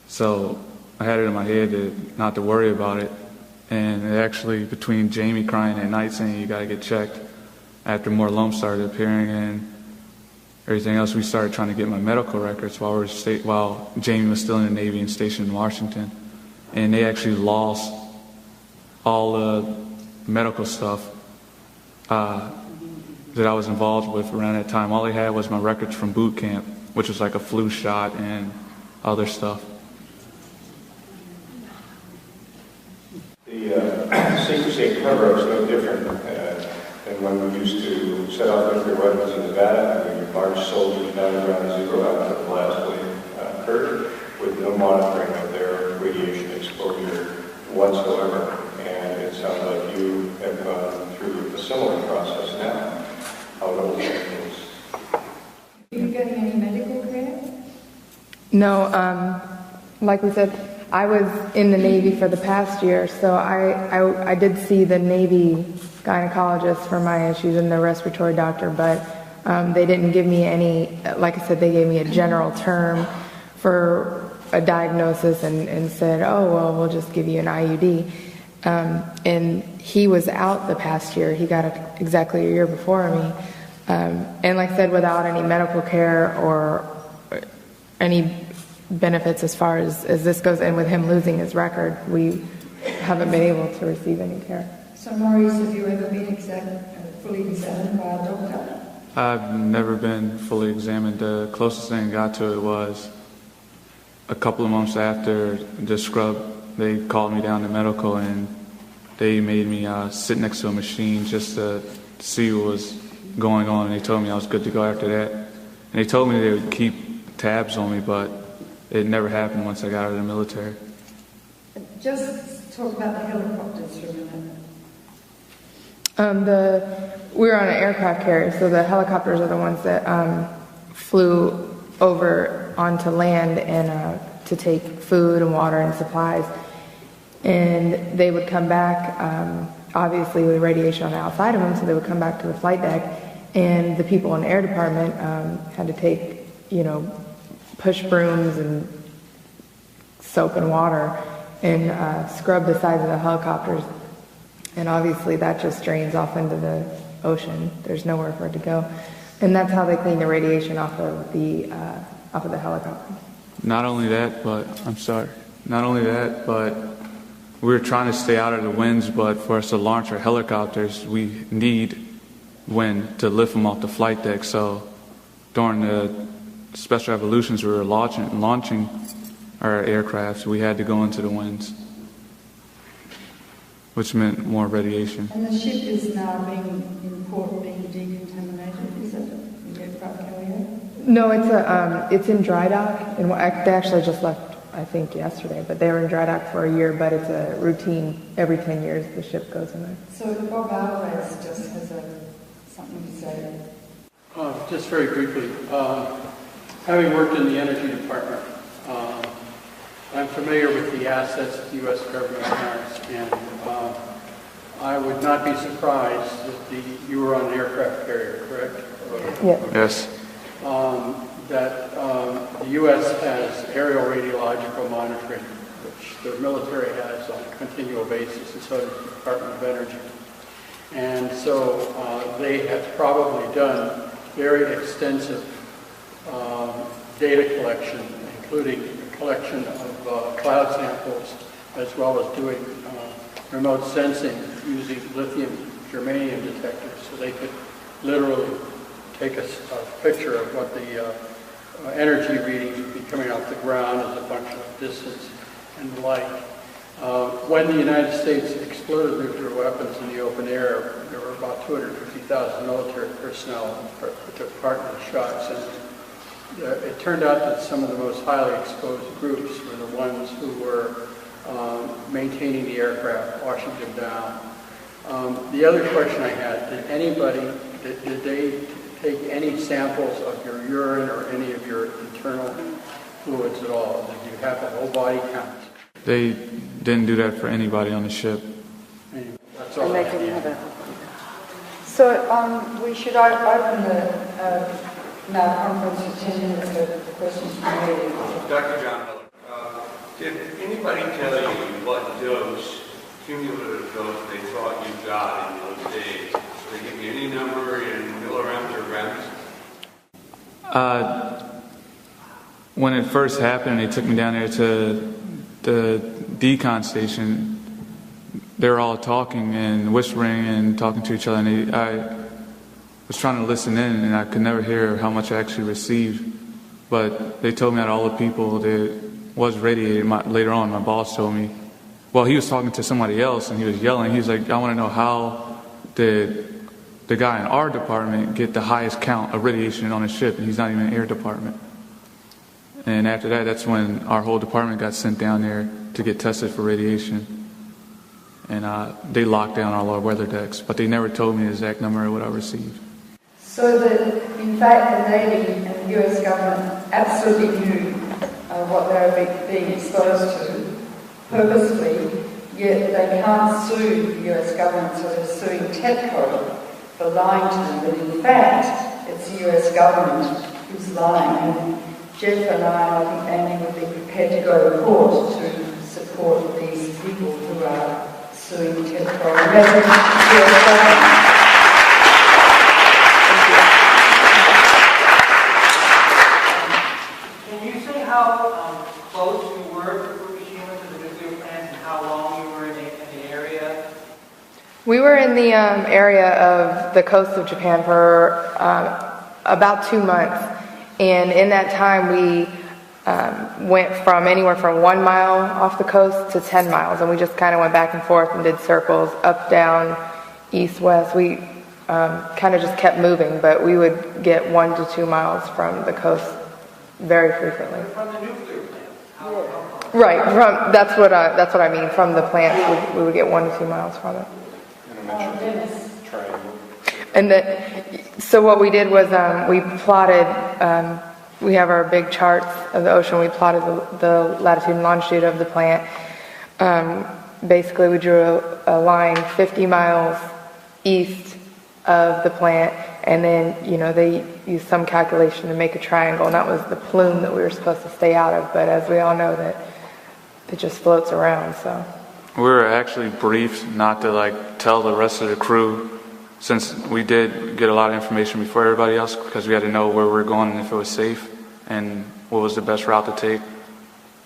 So I had it in my head not to worry about it. And it actually, between Jamie crying at night saying you got to get checked, after more lumps started appearing and everything else, we started trying to get my medical records while Jamie was still in the Navy and stationed in Washington. And they actually lost all the medical stuff that I was involved with around that time. All they had was my records from boot camp, which was like a flu shot and other stuff. The secrecy cover-up is no different than when we used to set off nuclear weapons in Nevada, and we marched soldiers down around zero after the blast wave occurred, with no monitoring of their radiation exposure whatsoever. And it sounds like you have gone through a similar process now. How old is Are you getting any medical care? No, like we said, I was in the Navy for the past year, so I did see the Navy gynecologist for my issues and the respiratory doctor, but they didn't give me any, like I said, they gave me a general term for a diagnosis and said, oh, well, we'll just give you an IUD. And he was out the past year. He got it exactly a year before me. And like I said, without any medical care or any benefits as far as this goes, and with him losing his record, we haven't been able to receive any care. So, Maurice, have you ever been fully examined by a doctor? I've never been fully examined. The closest thing I got to it was a couple of months after the scrub. They called me down to medical and they made me sit next to a machine just to see what was going on. And they told me I was good to go after that. And they told me they would keep tabs on me, but it never happened once I got out of the military. Just talk about the helicopters for a minute. We were on an aircraft carrier, so the helicopters are the ones that flew over onto land and to take food and water and supplies. And they would come back, obviously with radiation on the outside of them, so they would come back to the flight deck, and the people in the air department had to take, push brooms and soap and water and scrub the sides of the helicopters. And obviously that just drains off into the ocean. There's nowhere for it to go. And that's how they clean the radiation off of the helicopter. Not only that, but we were trying to stay out of the winds, but for us to launch our helicopters, we need wind to lift them off the flight deck. So during the special evolutions, we were launching our aircraft, we had to go into the winds, which meant more radiation. And the ship is now in port being decontaminated, is it? The aircraft carrier? No, it's in dry dock, and they actually just left, I think, yesterday, but they were in dry dock for a year, but it's a routine, every 10 years the ship goes in there. So Bob Alvarez just has something to say. Just very briefly, having worked in the energy department, I'm familiar with the assets that the U.S. government has, and I would not be surprised that you were on an aircraft carrier, correct? Yes. That the U.S. has aerial radiological monitoring, which the military has on a continual basis, and so does the Department of Energy. And so they have probably done very extensive data collection, including collection of cloud samples, as well as doing remote sensing using lithium germanium detectors, so they could literally take a picture of what the energy readings would be coming off the ground as a function of distance and the like. When the United States exploded nuclear weapons in the open air, there were about 250,000 military personnel who took part in the shocks, and it turned out that some of the most highly exposed groups were the ones who were maintaining the aircraft, washing them down. The other question I had, did they take any samples of your urine or any of your internal fluids at all? Did you have a whole body count? They didn't do that for anybody on the ship. Anyway, that's all I had. So we should open the now conference for 10 minutes for questions from the media. Dr. John Miller, did anybody tell you what dose, cumulative dose, they thought you got in those days? Did they give you any number in milligrams or grams? When it first happened, they took me down there to the decon station. They were all talking and whispering and talking to each other, and I was trying to listen in, and I could never hear how much I actually received. But they told me that all the people that was radiated, later on my boss told me, well, he was talking to somebody else and he was yelling. He was like, I want to know how did the guy in our department get the highest count of radiation on his ship, and he's not even in the air department. And after that, that's when our whole department got sent down there to get tested for radiation. And they locked down all our weather decks, but they never told me the exact number of what I received. So that, in fact, the Navy and the U.S. government absolutely knew what they were being exposed to purposely, yet they can't sue the U.S. government, so they're suing TEPCO for lying to them. But in fact, it's the U.S. government who's lying. And Jeff and I think Andy would be prepared to go to court to support these people who are suing TEPCO. And that's the U.S. government. How close you were to Fukushima, to the nuclear plant, and how long you were in the area? We were in the area of the coast of Japan for about 2 months, and in that time we went from anywhere from 1 mile off the coast to 10 miles, and we just kind of went back and forth and did circles, up, down, east, west. We kind of just kept moving, but we would get 1 to 2 miles from the coast very frequently. From the nuclear plant? Right. That's what I mean. From the plant, we would get 1 to 2 miles from it. And so what we did was we plotted. We have our big charts of the ocean. We plotted the latitude and longitude of the plant. Basically, we drew a line 50 miles east of the plant, and then they used some calculation to make a triangle, and that was the plume that we were supposed to stay out of. But as we all know, that it just floats around. So we were actually briefed not to tell the rest of the crew, since we did get a lot of information before everybody else, because we had to know where we were going and if it was safe and what was the best route to take.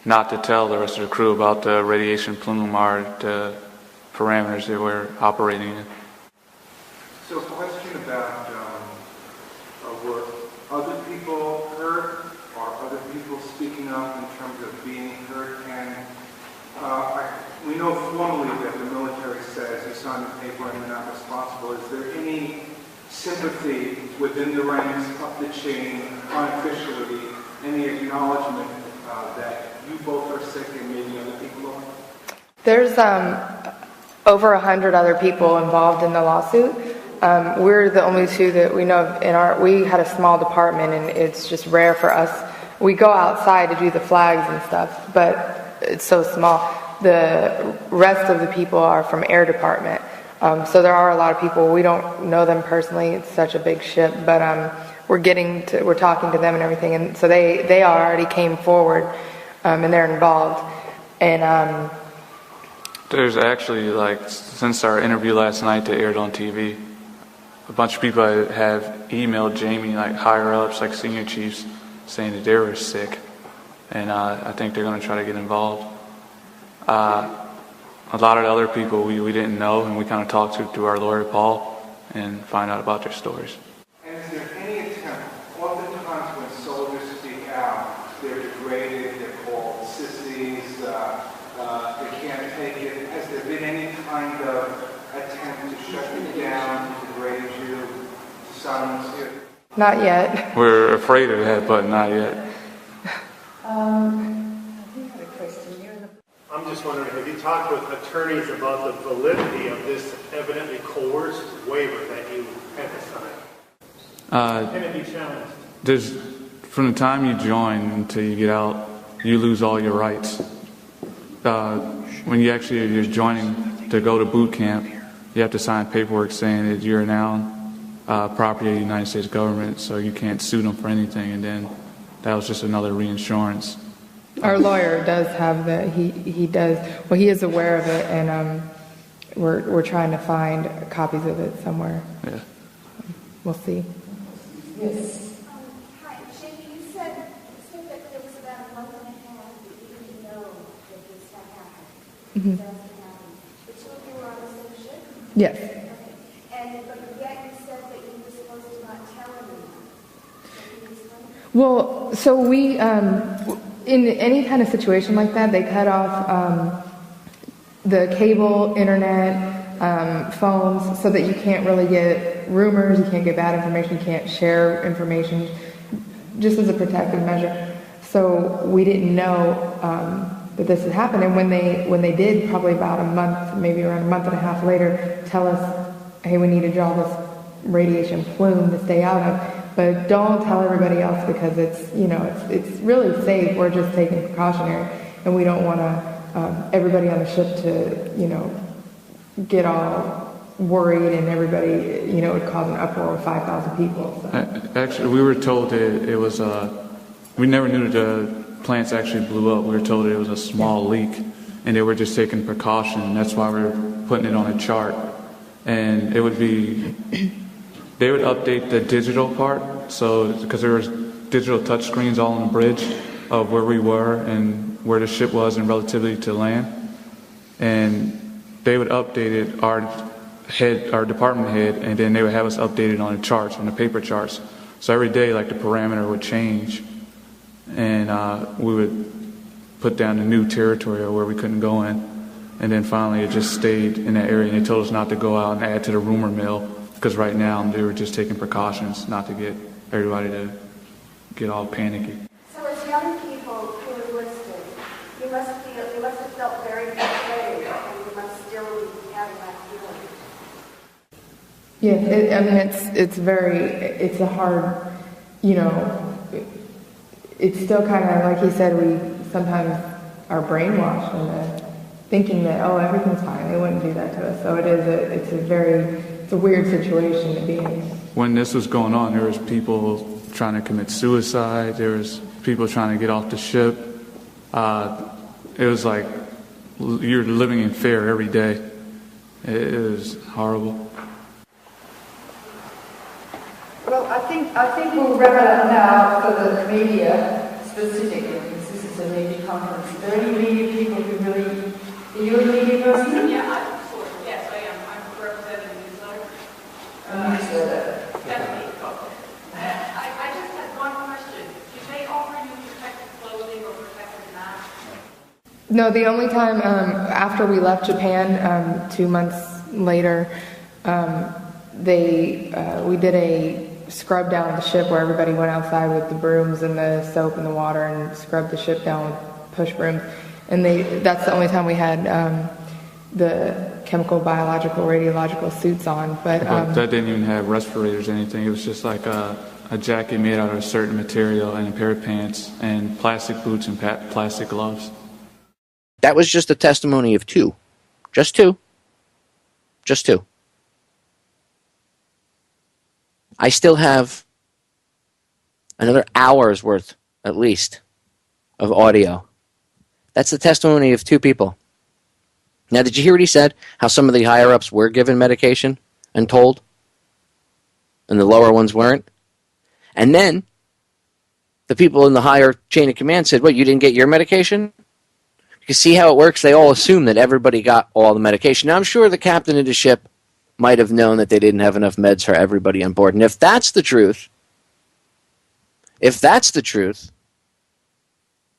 Not to tell the rest of the crew about the radiation plume or the parameters that we're operating in. So, a question about were other people hurt, or other people speaking up in terms of being hurt? And we know formally that the military says you signed the paper and they're not responsible. Is there any sympathy within the ranks up the chain, unofficially, any acknowledgement that you both are sick and maybe other people are? there's over 100 other people involved in the lawsuit. We're the only two that we know of we had a small department, and it's just rare for us. We go outside to do the flags and stuff, but it's so small. The rest of the people are from air department. So there are a lot of people. We don't know them personally. It's such a big ship, but we're talking to them and everything. And so they already came forward, and they're involved. And there's actually, since our interview last night that aired on TV, a bunch of people have emailed Jamie, higher ups, senior chiefs, saying that they were sick. and I think they're going to try to get involved. A lot of the other people we didn't know, and we kind of talked to through our lawyer, Paul, and find out about their stories. And is there any attempt, oftentimes when soldiers speak out, they're degraded, they're called sissies, they can't take it. Has there been any kind of attempt to shut you down, to degrade you, to silence you? Not yet. We're afraid of that, but not yet. I'm just wondering, have you talked with attorneys about the validity of this evidently coerced waiver that you had to sign? Can it be challenged? From the time you join until you get out, you lose all your rights. When you're joining to go to boot camp, you have to sign paperwork saying that you're now property of the United States government, so you can't sue them for anything, and then that was just another reinsurance. Our lawyer does have he does, well, he is aware of it, and we're trying to find copies of it somewhere. Yeah. We'll see. Yes. Hi, Jake, you said that it was about a month and a half that you didn't know that this had happened. Mm-hmm. The two of you were on the same ship? Yes. Okay. But yet you said that you were supposed to not tell anyone. Well, so we, in any kind of situation like that, they cut off the cable, internet, phones, so that you can't really get rumors, you can't get bad information, you can't share information, just as a protective measure. So we didn't know that this had happened, and when they did, probably about a month, maybe around a month and a half later, tell us, hey, we need to draw this radiation plume to stay out of. But don't tell everybody else, because it's really safe. We're just taking precautionary, and we don't want to everybody on the ship to get all worried, and everybody it would cause an uproar of 5,000 people. So. Actually, we were told that it was we never knew that the plants actually blew up. We were told that it was a small leak, and they were just taking precaution. That's why we were putting it on a chart, and it would be. They would update the digital part, so because there was digital touch screens all on the bridge of where we were and where the ship was in relativity to land, and they would update it, our department head, and then they would have us updated on the charts, on the paper charts. So every day, like, the parameter would change, and we would put down a new territory where we couldn't go in, and then finally it just stayed in that area, and they told us not to go out and add to the rumor mill. Because right now they were just taking precautions not to get everybody to get all panicky. So as young people who were listed, you must have felt very betrayed, and you must still be having that feeling. Yeah, it's a hard, it's still kind of, like he said, we sometimes are brainwashed into thinking that, oh, everything's fine, they wouldn't do that to us. So it's a weird situation to be in. When this was going on, there was people trying to commit suicide. There was people trying to get off the ship. It was like you're living in fear every day. It was horrible. Well, I think we'll wrap it up now for the media specifically, because this is a media conference. Are there any media people who really... Are you a media person? Yeah, yes, I am. I'm representing the newsletter. Stephanie. I just had one question. Did they offer you protective clothing or protective masks? No, the only time after we left Japan, 2 months later, we did a scrub down the ship where everybody went outside with the brooms and the soap and the water and scrubbed the ship down with push brooms. And that's the only time we had the chemical, biological, radiological suits on. But that didn't even have respirators or anything. It was just like a jacket made out of a certain material and a pair of pants and plastic boots and plastic gloves. That was just a testimony of two. Just two. Just two. I still have another hour's worth, at least, of audio. That's the testimony of two people. Now, did you hear what he said? How some of the higher-ups were given medication and told, and the lower ones weren't? And then the people in the higher chain of command said, what, you didn't get your medication? You see how it works? They all assume that everybody got all the medication. Now, I'm sure the captain of the ship might have known that they didn't have enough meds for everybody on board. And if that's the truth,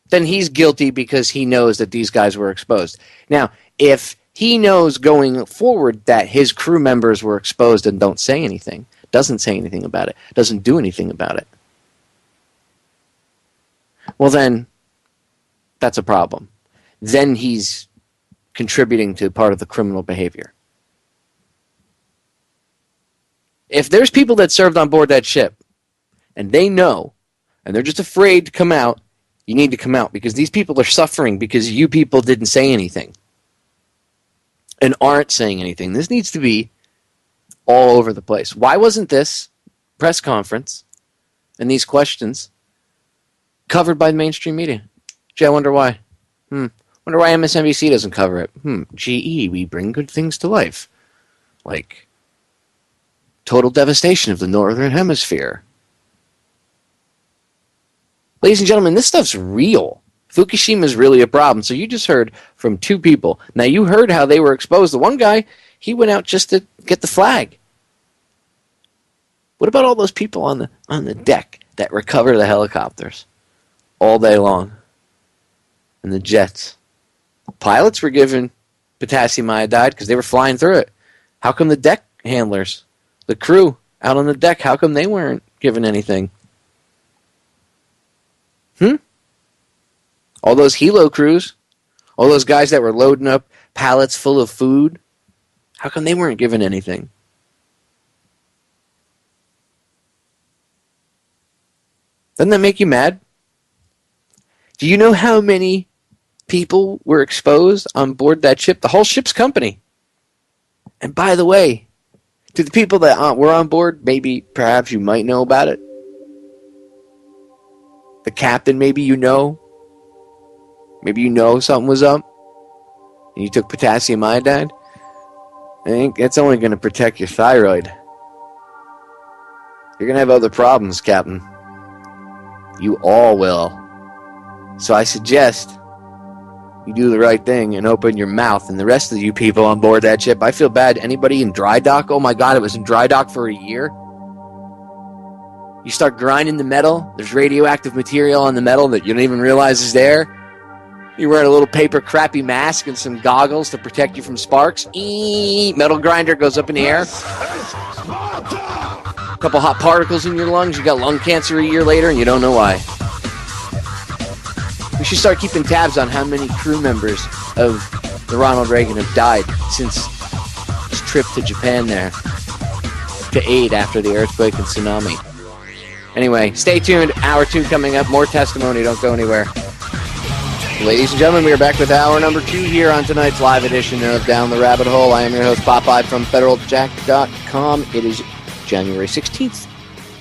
then he's guilty because he knows that these guys were exposed. Now, if he knows going forward that his crew members were exposed and doesn't say anything about it, doesn't do anything about it, well then, that's a problem. Then he's contributing to part of the criminal behavior. If there's people that served on board that ship, and they know, and they're just afraid to come out, you need to come out, because these people are suffering because you people didn't say anything and aren't saying anything. This needs to be all over the place. Why wasn't this press conference and these questions covered by the mainstream media? Gee, I wonder why. Wonder why MSNBC doesn't cover it. GE, we bring good things to life. Like total devastation of the Northern Hemisphere. Ladies and gentlemen, this stuff's real. Fukushima is really a problem. So you just heard from two people. Now you heard how they were exposed. The one guy, he went out just to get the flag. What about all those people on the deck that recover the helicopters all day long? And the jets. Pilots were given potassium iodide because they were flying through it. How come the deck handlers, the crew out on the deck, how come they weren't given anything? All those helo crews, all those guys that were loading up pallets full of food, how come they weren't given anything? Doesn't that make you mad? Do you know how many people were exposed on board that ship? The whole ship's company. And by the way, to the people that were on board, maybe, perhaps you might know about it. The captain, maybe you know. Maybe you know something was up. And you took potassium iodide. I think that's only going to protect your thyroid. You're going to have other problems, Captain. You all will. So I suggest you do the right thing and open your mouth. And the rest of you people on board that ship, I feel bad. Anybody in dry dock? Oh my God, it was in dry dock for a year. You start grinding the metal. There's radioactive material on the metal that you don't even realize is there. You're wearing a little paper crappy mask and some goggles to protect you from sparks. Metal grinder goes up in the air. A couple hot particles in your lungs. You got lung cancer a year later and you don't know why. We should start keeping tabs on how many crew members of the Ronald Reagan have died since his trip to Japan there to aid after the earthquake and tsunami. Anyway, stay tuned. Hour 2 coming up. More testimony. Don't go anywhere. Ladies and gentlemen, we are back with hour number 2 here on tonight's live edition of Down the Rabbit Hole. I am your host, Popeye from FederalJack.com. It is January 16th,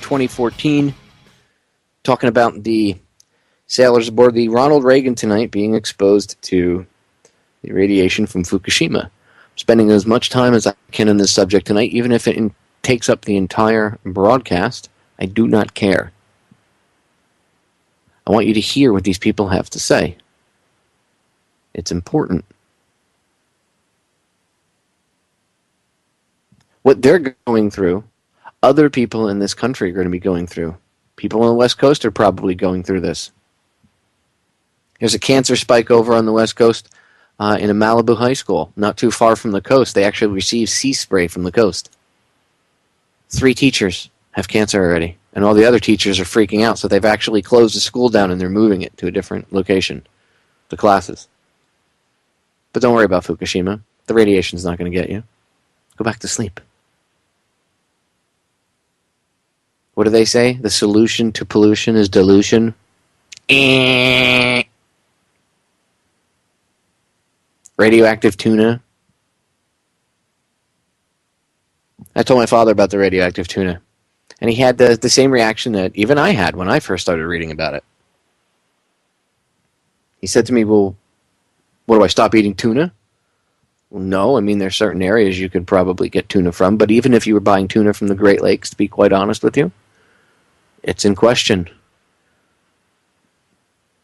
2014. Talking about the sailors aboard the Ronald Reagan tonight being exposed to the radiation from Fukushima. I'm spending as much time as I can on this subject tonight, even if it takes up the entire broadcast. I do not care. I want you to hear what these people have to say. It's important. What they're going through, other people in this country are going to be going through. People on the West Coast are probably going through this. There's a cancer spike over on the West Coast in a Malibu high school, not too far from the coast. They actually received sea spray from the coast. 3 teachers have cancer already, and all the other teachers are freaking out, so they've actually closed the school down and they're moving it to a different location, the classes. But don't worry about Fukushima. The radiation's not going to get you. Go back to sleep. What do they say? The solution to pollution is dilution. Radioactive tuna. I told my father about the radioactive tuna. And he had the same reaction that even I had when I first started reading about it. He said to me, well, what, do I stop eating tuna? Well, no. I mean, there's certain areas you could probably get tuna from. But even if you were buying tuna from the Great Lakes, to be quite honest with you, it's in question.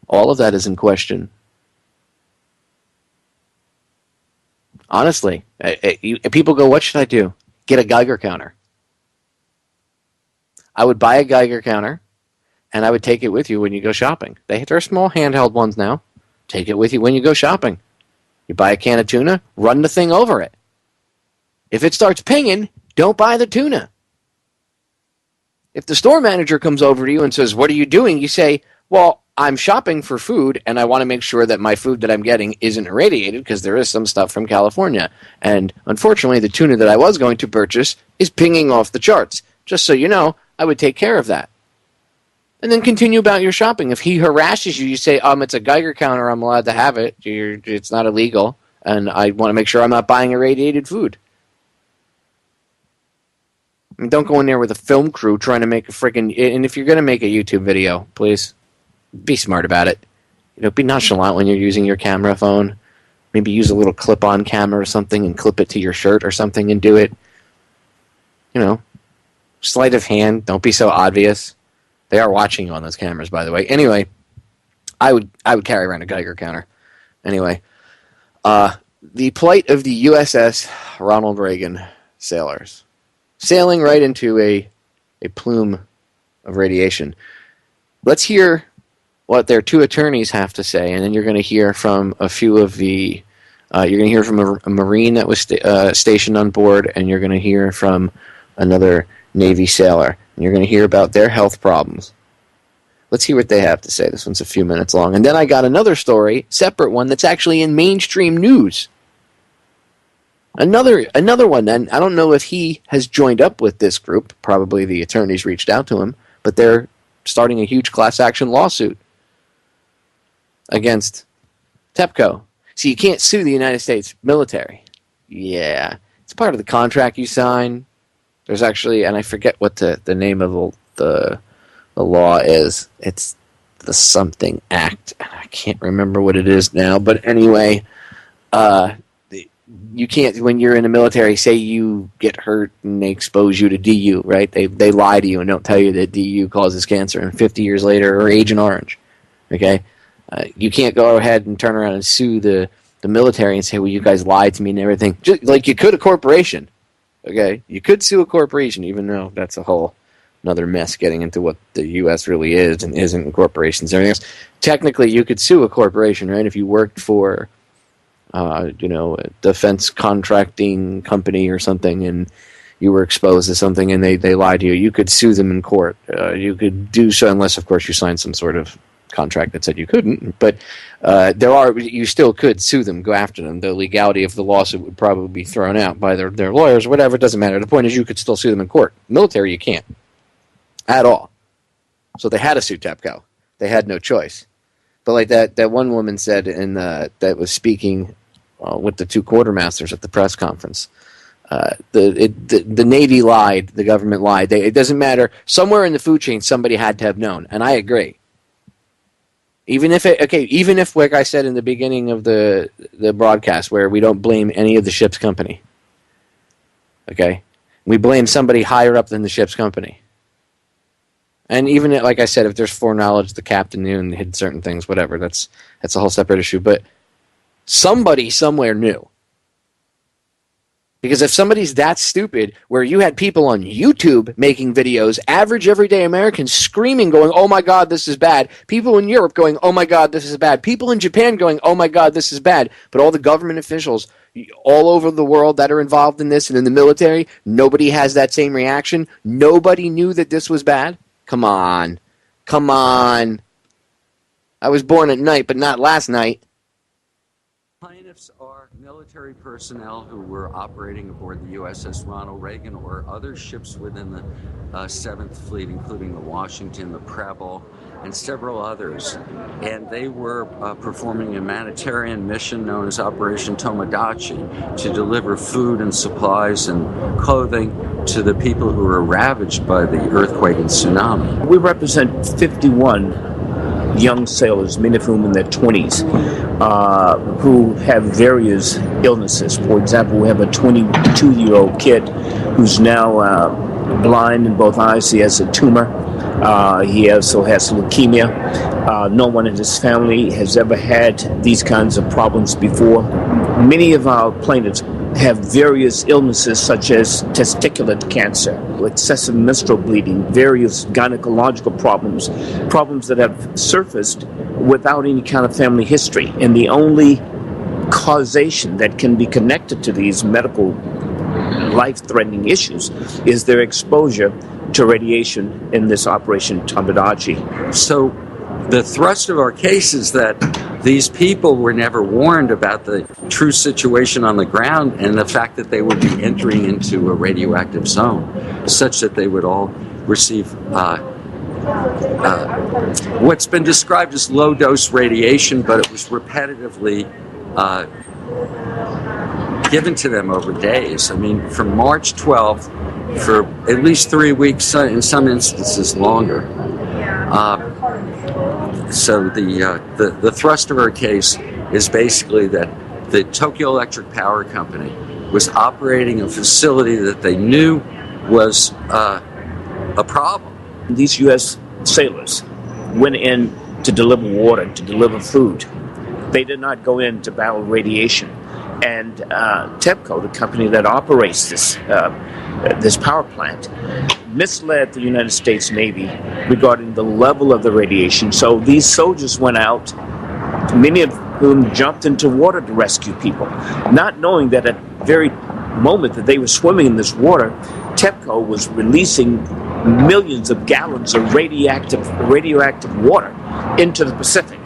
All of that is in question. Honestly, people go, what should I do? Get a Geiger counter. I would buy a Geiger counter, and I would take it with you when you go shopping. They're small handheld ones now. Take it with you when you go shopping. You buy a can of tuna, run the thing over it. If it starts pinging, don't buy the tuna. If the store manager comes over to you and says, what are you doing? You say, well, I'm shopping for food, and I want to make sure that my food that I'm getting isn't irradiated because there is some stuff from California. And unfortunately, the tuna that I was going to purchase is pinging off the charts. Just so you know, I would take care of that. And then continue about your shopping. If he harasses you, you say, it's a Geiger counter, I'm allowed to have it. It's not illegal, and I want to make sure I'm not buying irradiated food. I mean, don't go in there with a film crew trying to make a freaking... And if you're going to make a YouTube video, please be smart about it. Be nonchalant when you're using your camera phone. Maybe use a little clip-on camera or something and clip it to your shirt or something and do it. Sleight of hand. Don't be so obvious. They are watching you on those cameras, by the way. Anyway, I would carry around a Geiger counter. Anyway, the plight of the U.S.S. Ronald Reagan sailors. Sailing right into a plume of radiation. Let's hear what their two attorneys have to say, and then you're going to hear from a few of the... you're going to hear from a Marine that was stationed on board, and you're going to hear from another Navy sailor. And you're going to hear about their health problems. Let's hear what they have to say. This one's a few minutes long. And then I got another story, separate one, that's actually in mainstream news. Another one, and I don't know if he has joined up with this group. Probably the attorneys reached out to him, but they're starting a huge class action lawsuit against TEPCO. See, you can't sue the United States military. Yeah, it's part of the contract you sign. There's actually, and I forget what the name of the law is. It's the something act. I can't remember what it is now, but anyway, you can't, when you're in the military, say you get hurt and they expose you to DU, right? They lie to you and don't tell you that DU causes cancer, and 50 years later, or Agent Orange, okay? You can't go ahead and turn around and sue the military and say, well, you guys lied to me and everything. Just like you could a corporation, okay? You could sue a corporation, even though that's a whole another mess getting into what the U.S. really is and isn't, and corporations and everything else. Technically, you could sue a corporation, right? If you worked for... a defense contracting company or something, and you were exposed to something and they lied to you, you could sue them in court. You could do so, unless, of course, you signed some sort of contract that said you couldn't. But you still could sue them, go after them. The legality of the lawsuit would probably be thrown out by their lawyers, whatever. It doesn't matter. The point is, you could still sue them in court. Military, you can't at all. So they had to sue TEPCO. They had no choice. But like that one woman said that was speaking with the two quartermasters at the press conference, the Navy lied, the government lied. It doesn't matter. Somewhere in the food chain, somebody had to have known, and I agree. Even if, like I said in the beginning of the broadcast, where we don't blame any of the ship's company, okay, we blame somebody higher up than the ship's company. And even, like I said, if there's foreknowledge, the captain knew and hid certain things, whatever, that's a whole separate issue. But somebody somewhere knew. Because if somebody's that stupid, where you had people on YouTube making videos, average everyday Americans screaming, going, oh my God, this is bad. People in Europe going, oh my God, this is bad. People in Japan going, oh my God, this is bad. But all the government officials all over the world that are involved in this and in the military, nobody has that same reaction. Nobody knew that this was bad. Come on. Come on. I was born at night, but not last night. Plaintiffs are military personnel who were operating aboard the U.S.S. Ronald Reagan or other ships within the 7th Fleet, including the Washington, the Preble, and several others. And they were performing a humanitarian mission known as Operation Tomodachi to deliver food and supplies and clothing to the people who were ravaged by the earthquake and tsunami. We represent 51 young sailors, many of whom in their 20s, who have various illnesses. For example, we have a 22-year-old kid who's now blind in both eyes. He has a tumor. He also has leukemia. No one in his family has ever had these kinds of problems before. Many of our plaintiffs have various illnesses such as testicular cancer, excessive menstrual bleeding, various gynecological problems that have surfaced without any kind of family history. And the only causation that can be connected to these medical life-threatening issues is their exposure to radiation in this Operation Tomodachi. So the thrust of our case is that these people were never warned about the true situation on the ground and the fact that they would be entering into a radioactive zone, such that they would all receive what's been described as low-dose radiation, but it was repetitively given to them over days. I mean, from March 12th for at least 3 weeks, in some instances longer. So the thrust of our case is basically that the Tokyo Electric Power Company was operating a facility that they knew was a problem. These U.S. sailors went in to deliver water, to deliver food. They did not go in to battle radiation. And TEPCO, the company that operates this power plant, misled the United States Navy regarding the level of the radiation. So these soldiers went out, many of whom jumped into water to rescue people, not knowing that at the very moment that they were swimming in this water, TEPCO was releasing millions of gallons of radioactive water into the Pacific.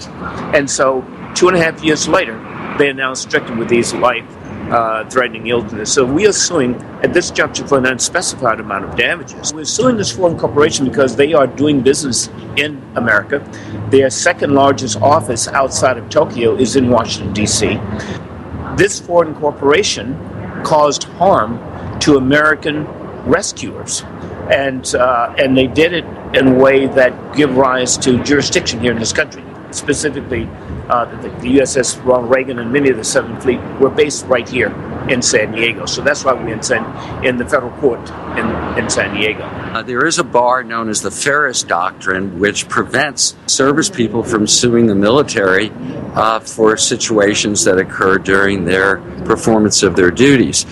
And so 2.5 years later, they are now stricken with these life-threatening illnesses. So we are suing at this juncture for an unspecified amount of damages. We're suing this foreign corporation because they are doing business in America. Their second largest office outside of Tokyo is in Washington, D.C. This foreign corporation caused harm to American rescuers. And they did it in a way that give rise to jurisdiction here in this country. Specifically, the U.S.S. Ronald Reagan and many of the Seventh Fleet were based right here in San Diego. So that's why we're in the federal court in San Diego. There is a bar known as the Ferris Doctrine, which prevents service people from suing the military for situations that occur during their performance of their duties.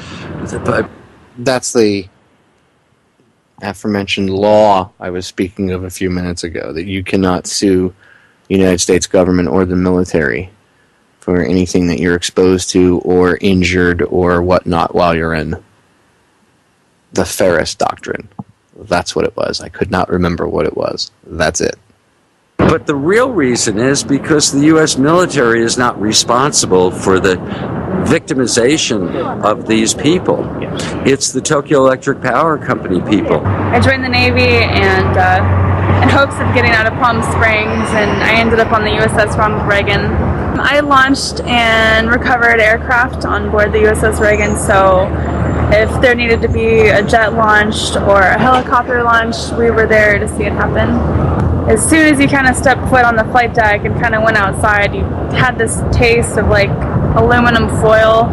That's the aforementioned law I was speaking of a few minutes ago, that you cannot sue the United States government or the military for anything that you're exposed to or injured or whatnot while you're in the Ferris Doctrine. That's what it was. I could not remember what it was. That's it. But the real reason is because the U.S. military is not responsible for the victimization of these people. It's the Tokyo Electric Power Company people. I joined the Navy and in hopes of getting out of Palm Springs, and I ended up on the U.S.S. Ronald Reagan. I launched and recovered aircraft on board the U.S.S. Reagan, so if there needed to be a jet launched or a helicopter launched, we were there to see it happen. As soon as you kind of stepped foot on the flight deck and kind of went outside, you had this taste of like aluminum foil,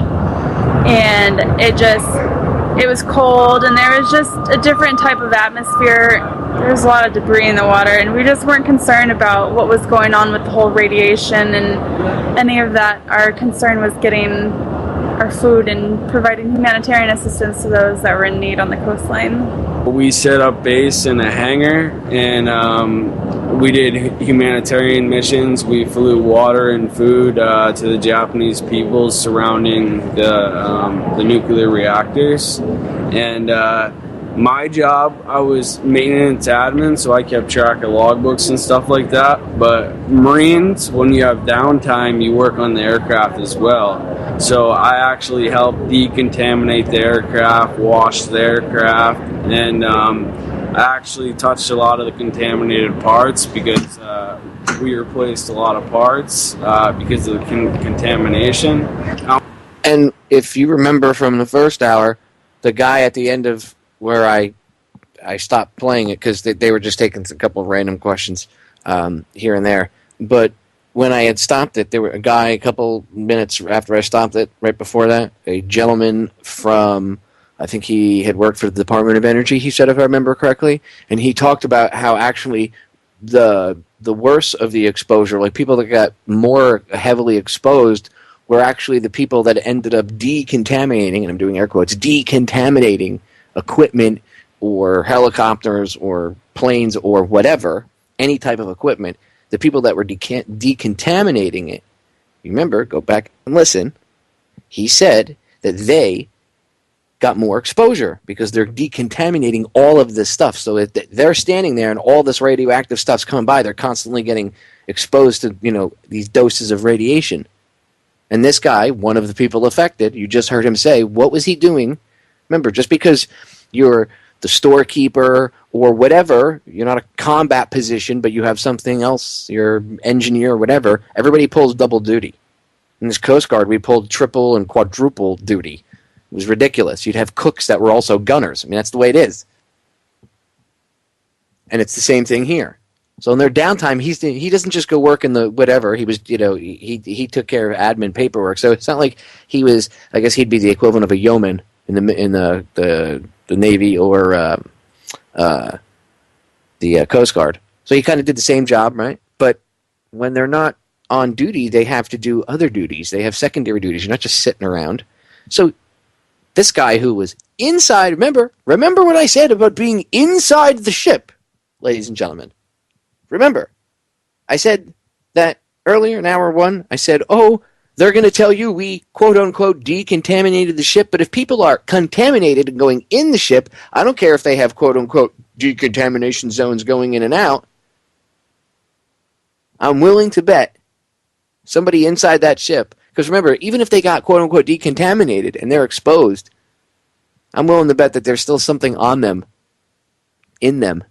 and it was cold, and there was just a different type of atmosphere. There was a lot of debris in the water, and we just weren't concerned about what was going on with the whole radiation and any of that. Our concern was getting our food and providing humanitarian assistance to those that were in need on the coastline. We set up base in a hangar, and we did humanitarian missions. We flew water and food to the Japanese people surrounding the nuclear reactors. And my job, I was maintenance admin, so I kept track of logbooks and stuff like that. But Marines, when you have downtime, you work on the aircraft as well. So I actually helped decontaminate the aircraft, wash the aircraft, and I actually touched a lot of the contaminated parts because we replaced a lot of parts because of the contamination. And if you remember from the first hour, the guy at the end of where I stopped playing it because they were just taking a couple of random questions here and there. But when I had stopped it, there were a guy a couple minutes after I stopped it, right before that, a gentleman from I think he had worked for the Department of Energy, he said, if I remember correctly, and he talked about how actually the worst of the exposure, like people that got more heavily exposed, were actually the people that ended up decontaminating, and I'm doing air quotes, decontaminating equipment or helicopters or planes or whatever, any type of equipment. The people that were decontaminating it, remember, go back and listen, he said that they got more exposure because they're decontaminating all of this stuff. So they're standing there and all this radioactive stuff's coming by. They're constantly getting exposed to, these doses of radiation. And this guy, one of the people affected, you just heard him say, what was he doing? Remember, just because you're the storekeeper or whatever, you're not a combat position, but you have something else, you're engineer or whatever, everybody pulls double duty. In this Coast Guard, we pulled triple and quadruple duty. It was ridiculous. You'd have cooks that were also gunners. I mean, that's the way it is. And it's the same thing here. So in their downtime, he doesn't just go work in the whatever. He was, he took care of admin paperwork. So it's not like he was. I guess he'd be the equivalent of a yeoman in the Navy or the Coast Guard. So he kind of did the same job, right? But when they're not on duty, they have to do other duties. They have secondary duties. You're not just sitting around. So this guy who was inside, remember what I said about being inside the ship, ladies and gentlemen. Remember, I said that earlier in hour one. I said, they're going to tell you we, quote-unquote, decontaminated the ship, but if people are contaminated and going in the ship, I don't care if they have, quote-unquote, decontamination zones going in and out. I'm willing to bet somebody inside that ship, because remember, even if they got, quote-unquote, decontaminated and they're exposed, I'm willing to bet that there's still something on them, in them.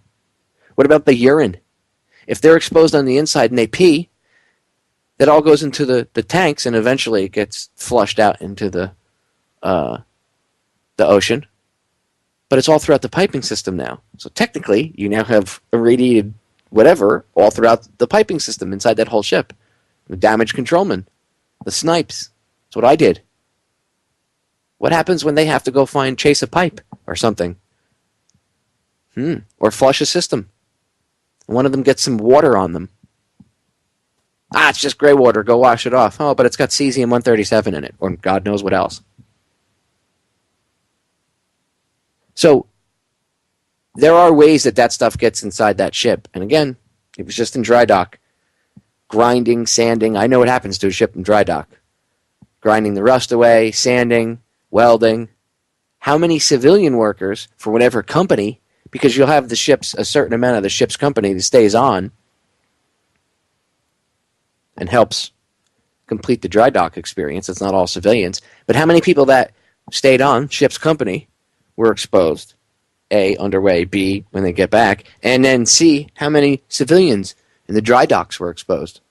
What about the urine? If they're exposed on the inside and they pee, that all goes into the tanks and eventually it gets flushed out into the ocean. But it's all throughout the piping system now. So technically, you now have irradiated whatever all throughout the piping system inside that whole ship. The damage controlman, the snipes. That's what I did. What happens when they have to go chase a pipe or something? Or flush a system? One of them gets some water on them. It's just gray water. Go wash it off. Oh, but it's got cesium-137 in it, or God knows what else. So there are ways that stuff gets inside that ship. And again, it was just in dry dock. Grinding, sanding. I know what happens to a ship in dry dock. Grinding the rust away, sanding, welding. How many civilian workers for whatever company, because you'll have a certain amount of the ship's company that stays on and helps complete the dry dock experience. It's not all civilians. But how many people that stayed on ship's company were exposed? A, underway, B, when they get back, and then C, how many civilians in the dry docks were exposed?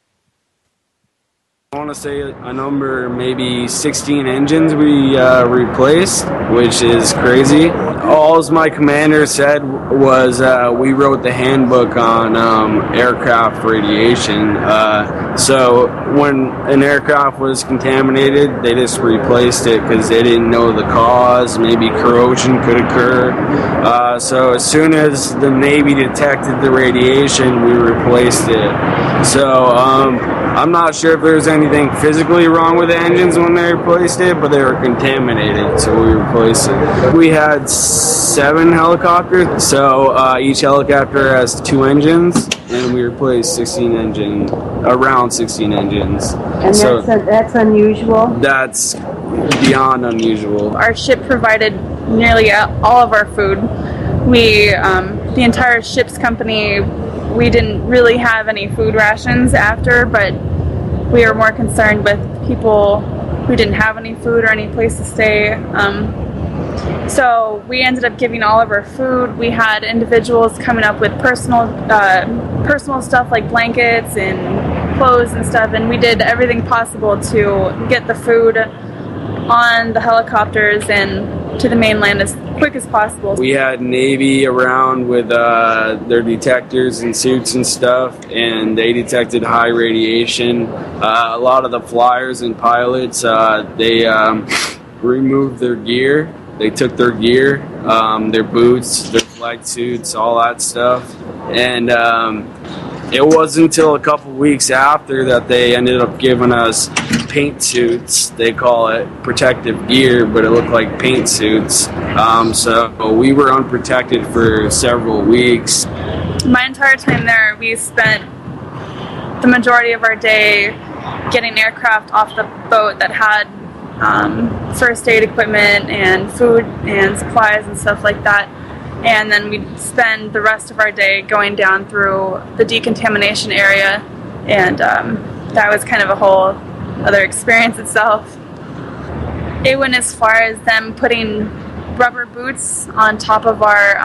I want to say a number, maybe 16 engines we replaced, which is crazy. All my commander said was we wrote the handbook on aircraft radiation. So when an aircraft was contaminated, they just replaced it because they didn't know the cause. Maybe corrosion could occur. So as soon as the Navy detected the radiation, we replaced it. So I'm not sure if there's anything physically wrong with the engines when they replaced it, but they were contaminated, so we replaced it. We had 7 helicopters, so each helicopter has 2 engines, and we replaced around 16 engines. And so that's unusual? That's beyond unusual. Our ship provided nearly all of our food. The entire ship's company, we didn't really have any food rations after, but we were more concerned with people who didn't have any food or any place to stay. So we ended up giving all of our food. We had individuals coming up with personal stuff like blankets and clothes and stuff, and we did everything possible to get the food on the helicopters and to the mainland as quick as possible. We had Navy around with their detectors and suits and stuff, and they detected high radiation. A lot of the flyers and pilots, they removed their gear They took their gear, their boots, their flight suits, all that stuff. And it wasn't until a couple weeks after that they ended up giving us paint suits. They call it protective gear, but it looked like paint suits. So we were unprotected for several weeks. My entire time there, we spent the majority of our day getting aircraft off the boat that had first aid equipment and food and supplies and stuff like that. And then we'd spend the rest of our day going down through the decontamination area, and that was kind of a whole other experience itself. It went as far as them putting rubber boots on top of our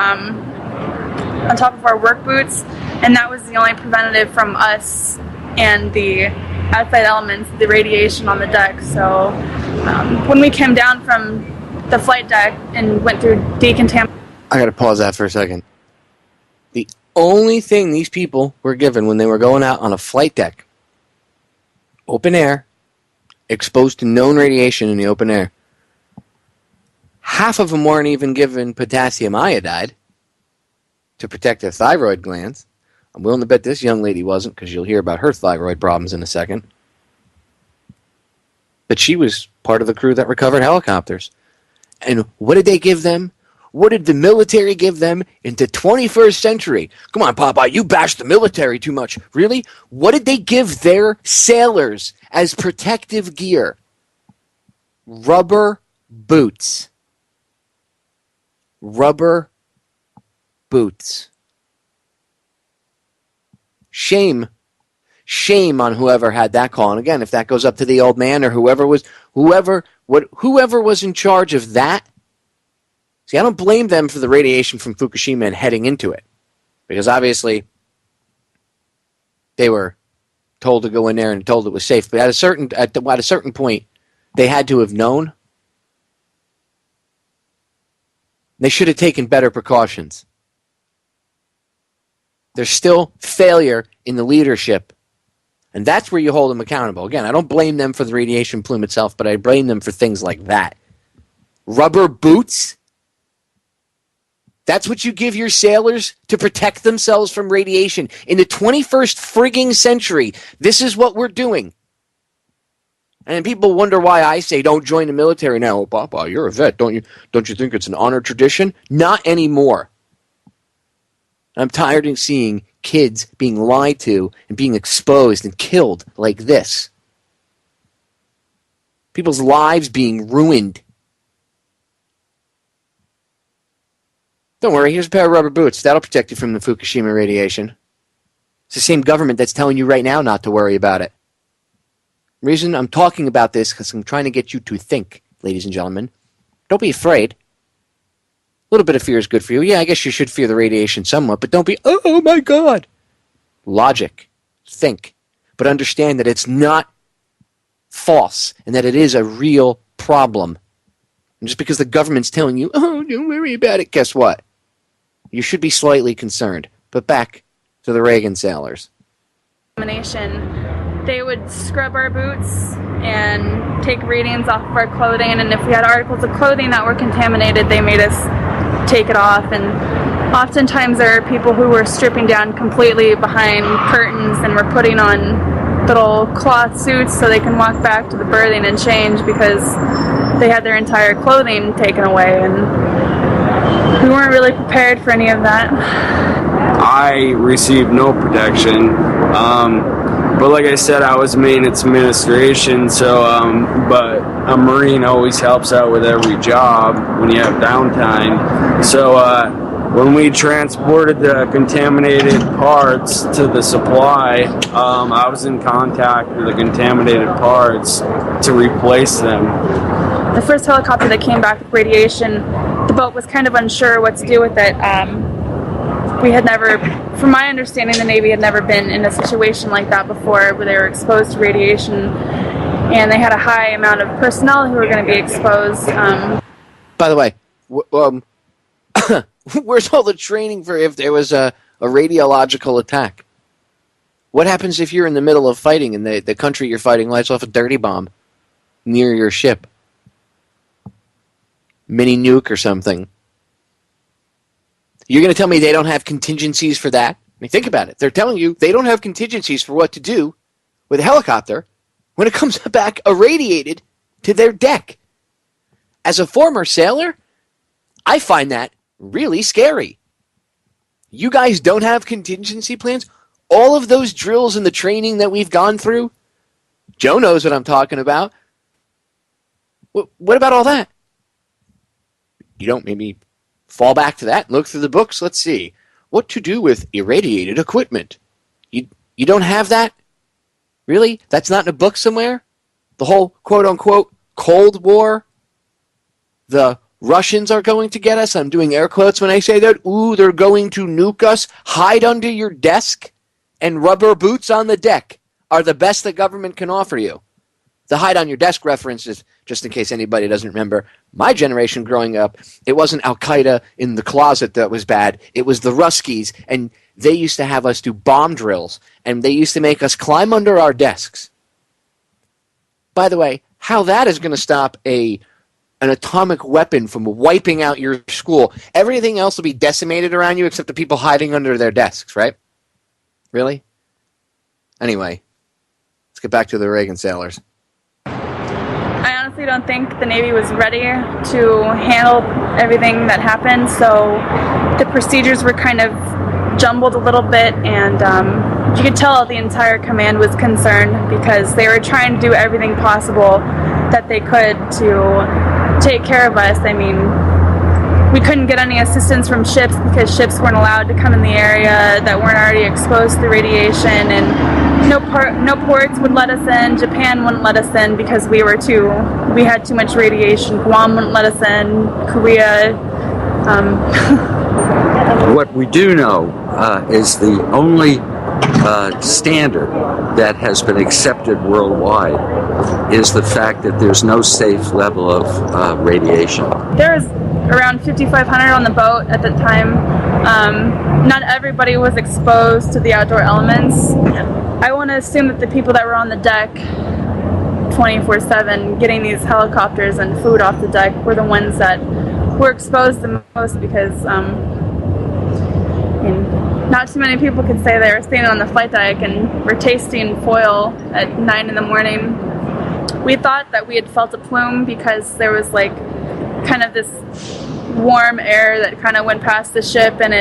work boots, and that was the only preventative from us and the outside elements, the radiation on the deck. So when we came down from the flight deck and went through decontamination. I gotta pause that for a second. The only thing these people were given when they were going out on a flight deck, open air, exposed to known radiation in the open air, half of them weren't even given potassium iodide to protect their thyroid glands. I'm willing to bet this young lady wasn't, because you'll hear about her thyroid problems in a second. But she was part of the crew that recovered helicopters. And what did they give them? What did the military give them in the 21st century? Come on, Popeye, you bash the military too much. Really? What did they give their sailors as protective gear? Rubber boots. Rubber boots. Shame on whoever had that call. And again, if that goes up to the old man or whoever was in charge of that. See, I don't blame them for the radiation from Fukushima and heading into it, because obviously they were told to go in there and told it was safe. But at a certain point, they had to have known. They should have taken better precautions. There's still failure in the leadership, and that's where you hold them accountable. Again, I don't blame them for the radiation plume itself, but I blame them for things like that. Rubber boots? That's what you give your sailors to protect themselves from radiation. In the 21st frigging century, this is what we're doing. And people wonder why I say don't join the military now. Oh, Papa, you're a vet. Don't you think it's an honor tradition? Not anymore. I'm tired of seeing kids being lied to and being exposed and killed like this. People's lives being ruined. Don't worry, here's a pair of rubber boots. That'll protect you from the Fukushima radiation. It's the same government that's telling you right now not to worry about it. The reason I'm talking about this because I'm trying to get you to think, ladies and gentlemen. Don't be afraid. A little bit of fear is good for you. Yeah, I guess you should fear the radiation somewhat, but don't be, oh my God. Logic. Think. But understand that it's not false and that it is a real problem. And just because the government's telling you, oh, don't worry about it, guess what? You should be slightly concerned. But back to the Reagan sailors. They would scrub our boots and take readings off of our clothing, and if we had articles of clothing that were contaminated, they made us take it off. And oftentimes there are people who were stripping down completely behind curtains and were putting on little cloth suits so they can walk back to the berthing and change because they had their entire clothing taken away, and we weren't really prepared for any of that. I received no protection, but like I said, I was maintenance administration, so but a Marine always helps out with every job when you have downtime. So when we transported the contaminated parts to the supply, I was in contact with the contaminated parts to replace them. The first helicopter that came back with radiation, the boat was kind of unsure what to do with it. We had never, from my understanding, the Navy had never been in a situation like that before where they were exposed to radiation, and they had a high amount of personnel who were going to be exposed. By the way, where's all the training for if there was a radiological attack? What happens if you're in the middle of fighting and the country you're fighting lights off a dirty bomb near your ship? mini nuke or something. You're going to tell me they don't have contingencies for that? I mean, think about it. They're telling you they don't have contingencies for what to do with a helicopter when it comes back irradiated to their deck. As a former sailor, I find that really scary. You guys don't have contingency plans? All of those drills and the training that we've gone through? Joe knows what I'm talking about. What about all that? You don't maybe fall back to that and look through the books? Let's see. What to do with irradiated equipment? You don't have that? Really? That's not in a book somewhere? The whole quote-unquote Cold War? The Russians are going to get us? I'm doing air quotes when I say that. Ooh, they're going to nuke us. Hide under your desk and rubber boots on the deck are the best the government can offer you. The hide on your desk reference is, just in case anybody doesn't remember, my generation growing up, it wasn't Al-Qaeda in the closet that was bad. It was the Ruskies, and they used to have us do bomb drills, and they used to make us climb under our desks. By the way, how that is going to stop an atomic weapon from wiping out your school. Everything else will be decimated around you except the people hiding under their desks, right? Really? Anyway, let's get back to the Reagan sailors. I honestly don't think the Navy was ready to handle everything that happened, so the procedures were kind of jumbled a little bit, and you could tell the entire command was concerned because they were trying to do everything possible that they could to take care of us. I mean, we couldn't get any assistance from ships because ships weren't allowed to come in the area that weren't already exposed to the radiation, and no ports would let us in. Japan wouldn't let us in because we had too much radiation. Guam wouldn't let us in. Korea. What we do know is the only standard that has been accepted worldwide is the fact that there's no safe level of radiation. There was around 5,500 on the boat at the time. Not everybody was exposed to the outdoor elements. I want to assume that the people that were on the deck 24/7 getting these helicopters and food off the deck were the ones that were exposed the most because not too many people could say they were standing on the flight deck and were tasting foil at 9 in the morning. We thought that we had felt a plume because there was like kind of this warm air that kind of went past the ship, and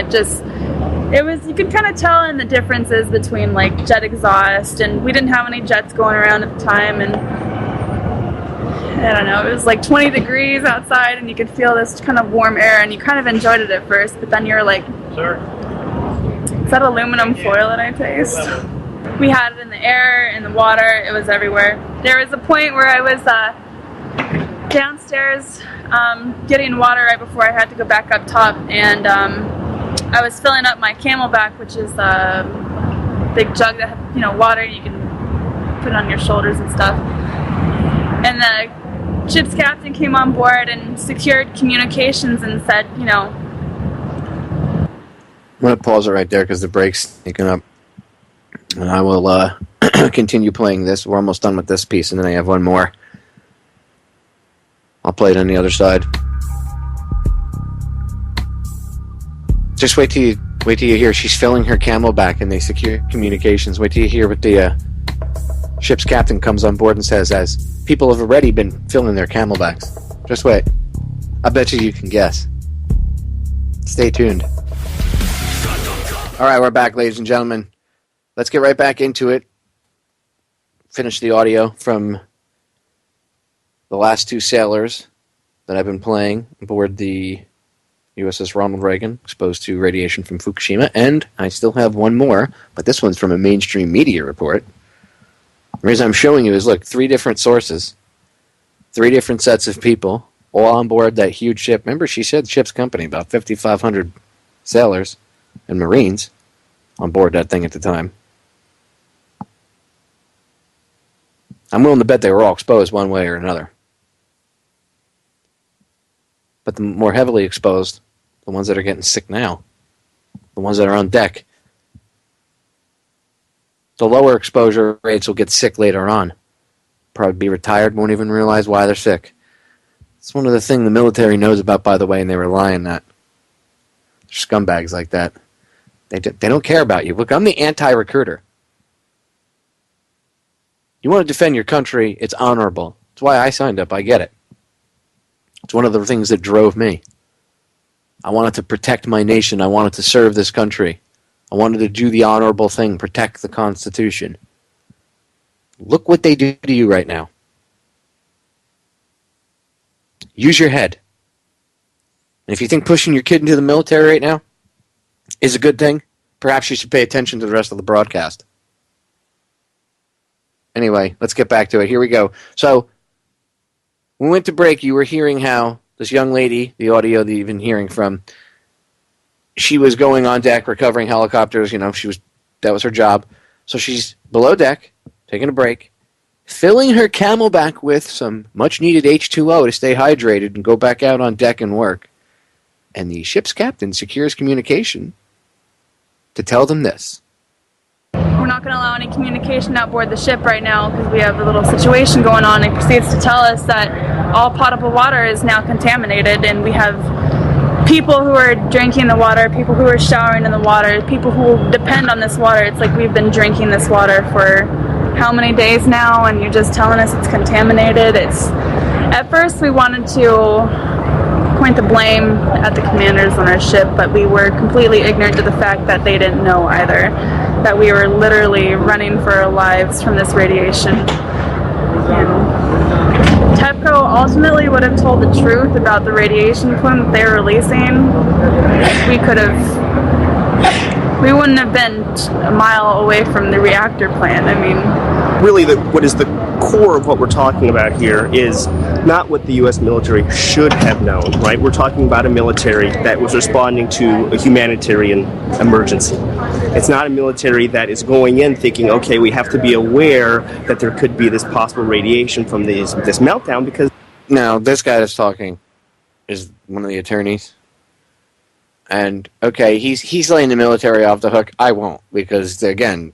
you could kind of tell in the differences between like jet exhaust, and we didn't have any jets going around at the time, and I don't know, it was like 20 degrees outside and you could feel this kind of warm air, and you kind of enjoyed it at first, but then you're like, sir, is that aluminum foil that I taste? We had it in the air, in the water, it was everywhere. There was a point where I was downstairs getting water right before I had to go back up top, and I was filling up my Camelback, which is a big jug that has, water you can put on your shoulders and stuff. And the ship's captain came on board and secured communications and said, I'm going to pause it right there because the break's sneaking up. And I will continue playing this. We're almost done with this piece, and then I have one more. I'll play it on the other side. Just wait till you hear she's filling her Camelback and they secure communications. Wait till you hear what the ship's captain comes on board and says, as people have already been filling their Camelbacks. Just wait. I bet you can guess. Stay tuned. All right, we're back, ladies and gentlemen. Let's get right back into it. Finish the audio from the last two sailors that I've been playing aboard the U.S.S. Ronald Reagan, exposed to radiation from Fukushima, and I still have one more, but this one's from a mainstream media report. The reason I'm showing you is, look, 3 different sources, 3 different sets of people, all on board that huge ship. Remember, she said the ship's company, about 5,500 sailors and Marines on board that thing at the time. I'm willing to bet they were all exposed one way or another. But the more heavily exposed, the ones that are getting sick now, the ones that are on deck, the lower exposure rates will get sick later on. Probably be retired, won't even realize why they're sick. It's one of the things the military knows about, by the way, and they rely on that. They're scumbags like that. They don't care about you. Look, I'm the anti-recruiter. You want to defend your country, it's honorable. That's why I signed up. I get it. It's one of the things that drove me. I wanted to protect my nation. I wanted to serve this country. I wanted to do the honorable thing, protect the Constitution. Look what they do to you right now. Use your head. And if you think pushing your kid into the military right now is a good thing, perhaps you should pay attention to the rest of the broadcast. Anyway, let's get back to it. Here we go. So, when we went to break, you were hearing how this young lady, the audio that you've been hearing from, she was going on deck, recovering helicopters. You know, that was her job. So she's below deck, taking a break, filling her Camelback with some much-needed H2O to stay hydrated and go back out on deck and work. And the ship's captain secures communication to tell them this. We're not going to allow any communication outboard the ship right now because we have a little situation going on, and proceeds to tell us that all potable water is now contaminated, and we have people who are drinking the water, people who are showering in the water, people who depend on this water. It's like we've been drinking this water for how many days now, and you're just telling us it's contaminated. At first we wanted to point the blame at the commanders on our ship, but we were completely ignorant to the fact that they didn't know either, that we were literally running for our lives from this radiation. And TEPCO ultimately would have told the truth about the radiation plume that they were releasing. We wouldn't have been a mile away from the reactor plant. I mean, really what is the core of what we're talking about here is not what the U.S. military should have known, right? We're talking about a military that was responding to a humanitarian emergency. It's not a military that is going in thinking, okay, we have to be aware that there could be this possible radiation from this meltdown, because... Now, this guy that's talking is one of the attorneys. And, okay, he's laying the military off the hook. I won't, because, again...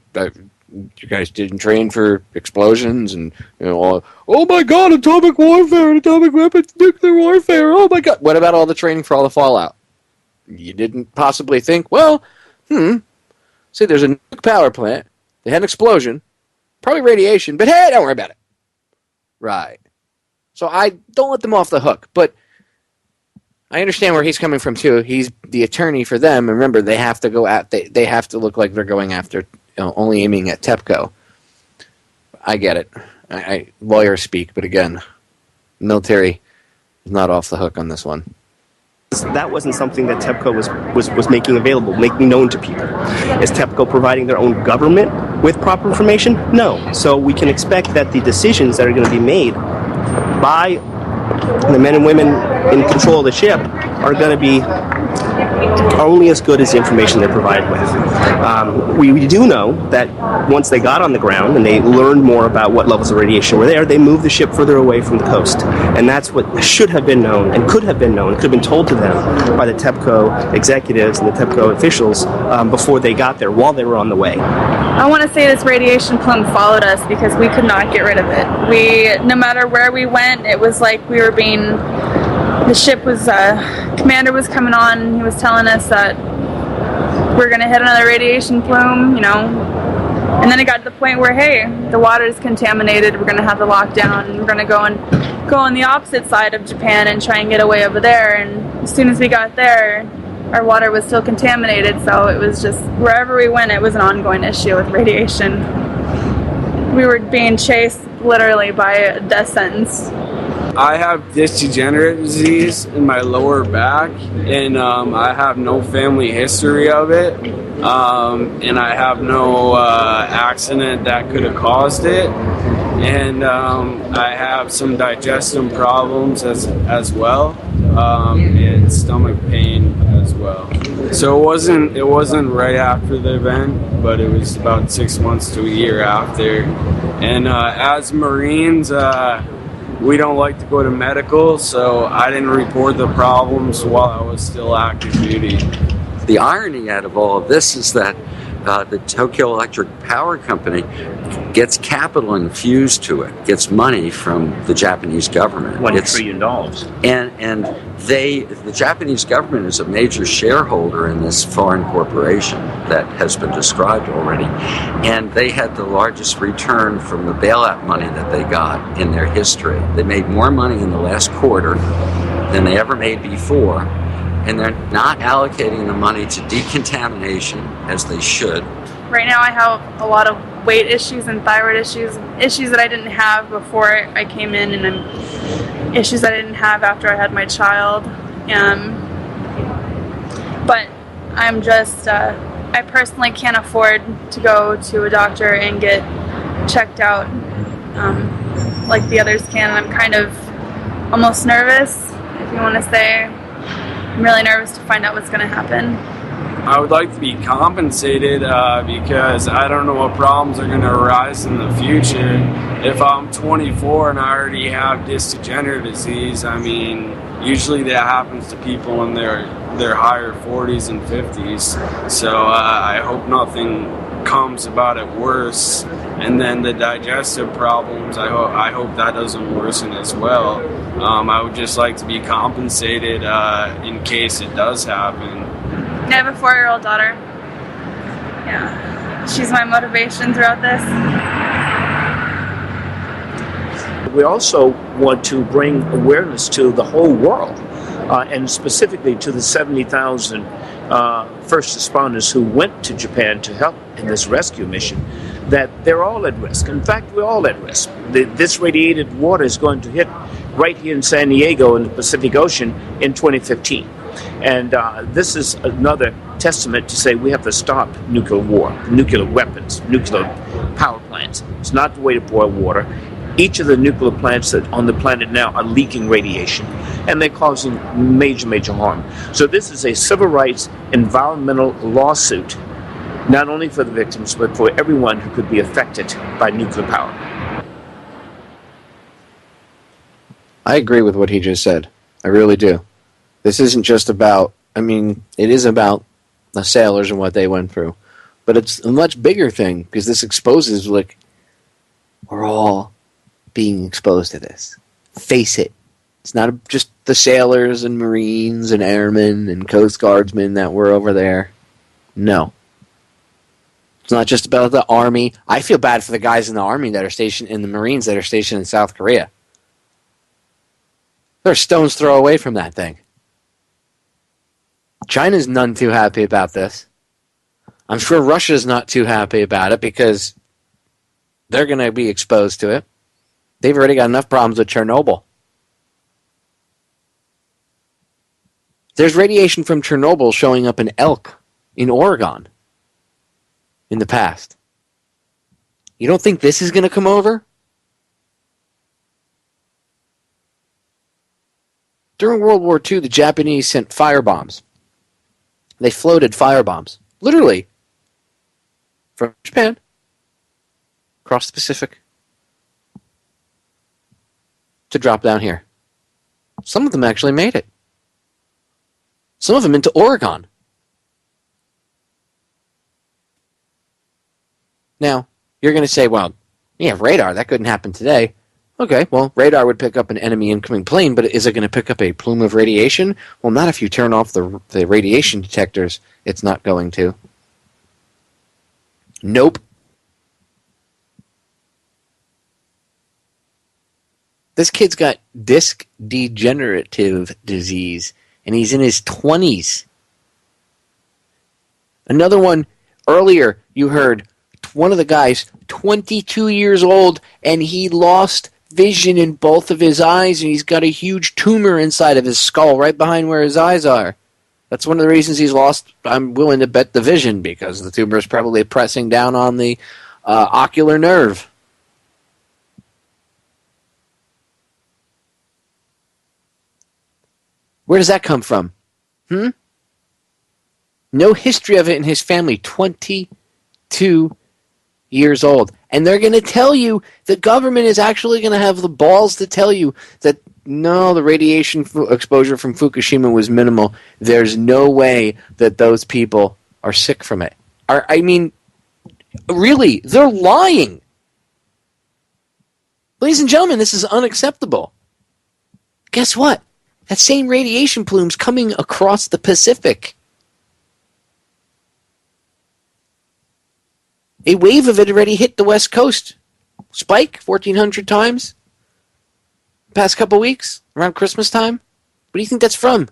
you guys didn't train for explosions and, you know, oh my god, atomic warfare, atomic weapons, nuclear warfare, oh my god. What about all the training for all the fallout? You didn't possibly think, well, see, there's a nuke power plant, they had an explosion, probably radiation, but hey, don't worry about it. Right. So I don't let them off the hook, but I understand where he's coming from too. He's the attorney for them, and remember, they have to go at, they have to look like they're going after, only aiming at TEPCO. I get it. I lawyers speak, but again, military is not off the hook on this one. That wasn't something that TEPCO was making available, making known to people. Is TEPCO providing their own government with proper information? No. So we can expect that the decisions that are going to be made by the men and women in control of the ship are going to be only as good as the information they're provided with. We do know that once they got on the ground and they learned more about what levels of radiation were there, they moved the ship further away from the coast. And that's what should have been known and could have been known, could have been told to them by the TEPCO executives and the TEPCO officials before they got there, while they were on the way. I want to say this radiation plume followed us because we could not get rid of it. No matter where we went, it was like we were being... The ship was, commander was coming on, he was telling us that we're going to hit another radiation plume, you know, and then it got to the point where, hey, the water is contaminated, we're going to have to lock down, we're going to go on the opposite side of Japan and try and get away over there, and as soon as we got there, our water was still contaminated, so it was just, wherever we went, it was an ongoing issue with radiation. We were being chased literally by a death sentence. I have disc degenerative disease in my lower back, and I have no family history of it, and I have no accident that could have caused it, and I have some digestive problems as well, and stomach pain as well. So it wasn't right after the event, but it was about 6 months to a year after. And as Marines, we don't like to go to medical, so I didn't report the problems while I was still active duty. The irony out of all of this is that the Tokyo Electric Power Company gets capital infused to it, gets money from the Japanese government. $1 trillion. And the Japanese government is a major shareholder in this foreign corporation that has been described already. And they had the largest return from the bailout money that they got in their history. They made more money in the last quarter than they ever made before. And they're not allocating the money to decontamination as they should. Right now I have a lot of weight issues and thyroid issues that I didn't have before I came in, and issues that I didn't have after I had my child. But I'm just, I personally can't afford to go to a doctor and get checked out like the others can. And I'm kind of almost nervous, if you want to say. I'm really nervous to find out what's going to happen. I would like to be compensated because I don't know what problems are going to arise in the future. If I'm 24 and I already have disc degenerative disease, I mean, usually that happens to people in their higher 40s and 50s. So I hope nothing comes about it worse. And then the digestive problems, I hope that doesn't worsen as well. I would just like to be compensated in case it does happen. I have a 4-year-old daughter. Yeah, she's my motivation throughout this. We also want to bring awareness to the whole world, and specifically to the 70,000 first responders who went to Japan to help in this rescue mission, that they're all at risk. In fact, we're all at risk. This radiated water is going to hit right here in San Diego in the Pacific Ocean in 2015. And this is another testament to say we have to stop nuclear war, nuclear weapons, nuclear power plants. It's not the way to boil water. Each of the nuclear plants that on the planet now are leaking radiation, and they're causing major, major harm. So this is a civil rights environmental lawsuit, not only for the victims, but for everyone who could be affected by nuclear power. I agree with what he just said. I really do. This isn't just about, I mean, it is about the sailors and what they went through. But it's a much bigger thing, because this exposes, like, we're all being exposed to this. Face it. It's not just the sailors and Marines and airmen and Coast Guardsmen that were over there. No. It's not just about the Army. I feel bad for the guys in the Army that are stationed, in the Marines that are stationed in South Korea. They're a stone's throw away from that thing. China's none too happy about this. I'm sure Russia's not too happy about it because they're going to be exposed to it. They've already got enough problems with Chernobyl. There's radiation from Chernobyl showing up in elk in Oregon in the past. You don't think this is going to come over? During World War II, the Japanese sent firebombs. They floated firebombs, literally, from Japan, across the Pacific, to drop down here. Some of them actually made it. Some of them into Oregon. Now, you're going to say, well, you have radar. That couldn't happen today. Okay, well, radar would pick up an enemy incoming plane, but is it going to pick up a plume of radiation? Well, not if you turn off the radiation detectors. It's not going to. Nope. This kid's got disc degenerative disease, and he's in his 20s. Another one, earlier you heard one of the guys, 22 years old, and he lost vision in both of his eyes, and he's got a huge tumor inside of his skull right behind where his eyes are. That's one of the reasons he's lost, I'm willing to bet, the vision, because the tumor is probably pressing down on the ocular nerve. Where does that come from? No history of it in his family. 22 years old. And they're going to tell you, the government is actually going to have the balls to tell you that, no, the radiation exposure from Fukushima was minimal. There's no way that those people are sick from it. Really, they're lying. Ladies and gentlemen, this is unacceptable. Guess what? That same radiation plume's coming across the Pacific. A wave of it already hit the West Coast. Spike, 1,400 times. Past couple weeks, around Christmas time. What do you think that's from?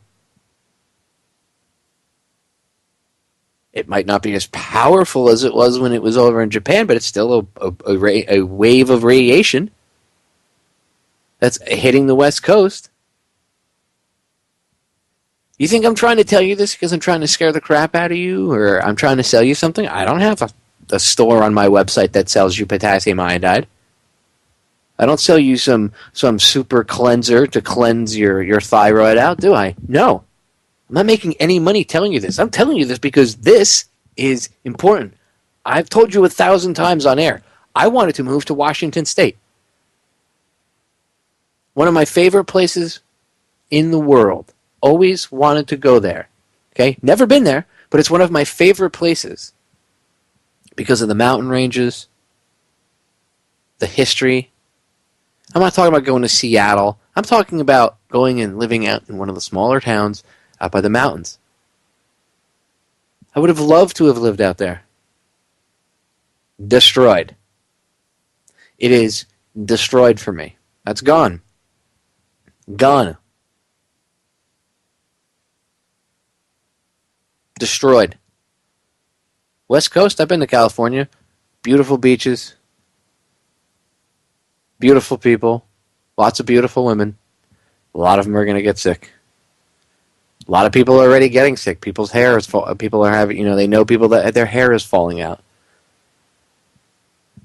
It might not be as powerful as it was when it was over in Japan, but it's still a wave of radiation that's hitting the West Coast. You think I'm trying to tell you this because I'm trying to scare the crap out of you, or I'm trying to sell you something? I don't have a store on my website that sells you potassium iodide. I don't sell you some super cleanser to cleanse your thyroid out, do I? No. I'm not making any money telling you this. I'm telling you this because this is important. I've told you 1,000 times on air. I wanted to move to Washington State. One of my favorite places in the world. Always wanted to go there. Okay? Never been there, but it's one of my favorite places because of the mountain ranges, the history. I'm not talking about going to Seattle. I'm talking about going and living out in one of the smaller towns out by the mountains. I would have loved to have lived out there. Destroyed. It is destroyed for me. That's gone. Gone. Destroyed. West Coast, I've been to California. Beautiful beaches. Beautiful people. Lots of beautiful women. A lot of them are going to get sick. A lot of people are already getting sick. People's hair is people are having, they know people that their hair is falling out.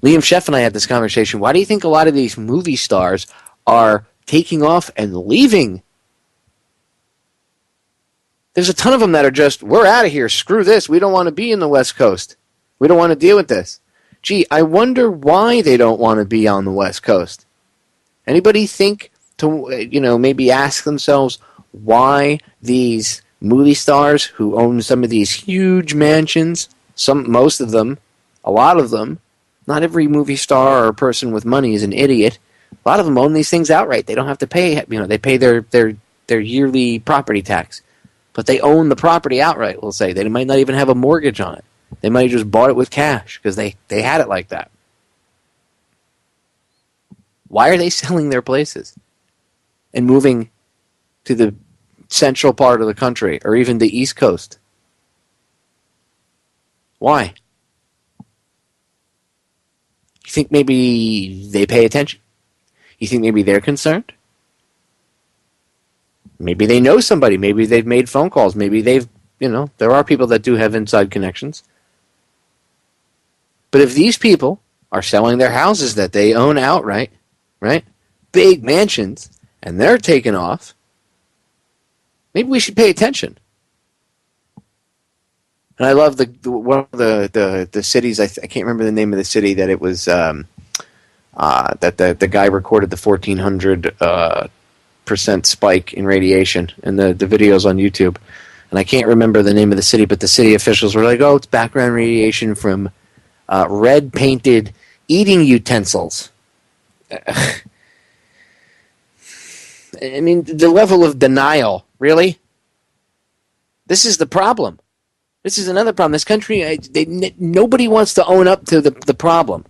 Liam Sheff and I had this conversation. Why do you think a lot of these movie stars are taking off and leaving? There's a ton of them that are just, we're out of here. Screw this. We don't want to be in the West Coast. We don't want to deal with this. Gee, I wonder why they don't want to be on the West Coast. Anybody think to, maybe ask themselves why these movie stars who own some of these huge mansions, most of them, a lot of them, not every movie star or person with money is an idiot. A lot of them own these things outright. They don't have to pay, they pay their yearly property tax. But they own the property outright, we'll say. They might not even have a mortgage on it. They might have just bought it with cash because they had it like that. Why are they selling their places and moving to the central part of the country or even the East Coast? Why? You think maybe they pay attention? You think maybe they're concerned? Maybe they know somebody. Maybe they've made phone calls. Maybe they've, there are people that do have inside connections. But if these people are selling their houses that they own outright, right? Big mansions, and they're taking off, maybe we should pay attention. And I love one of the cities, I can't remember the name of the city that it was, that the guy recorded the 1,400% spike in radiation, and the video's on YouTube. And I can't remember the name of the city, but the city officials were like, oh, it's background radiation from red-painted eating utensils. I mean, the level of denial, really? This is the problem. This is another problem. This country, nobody wants to own up to the problem.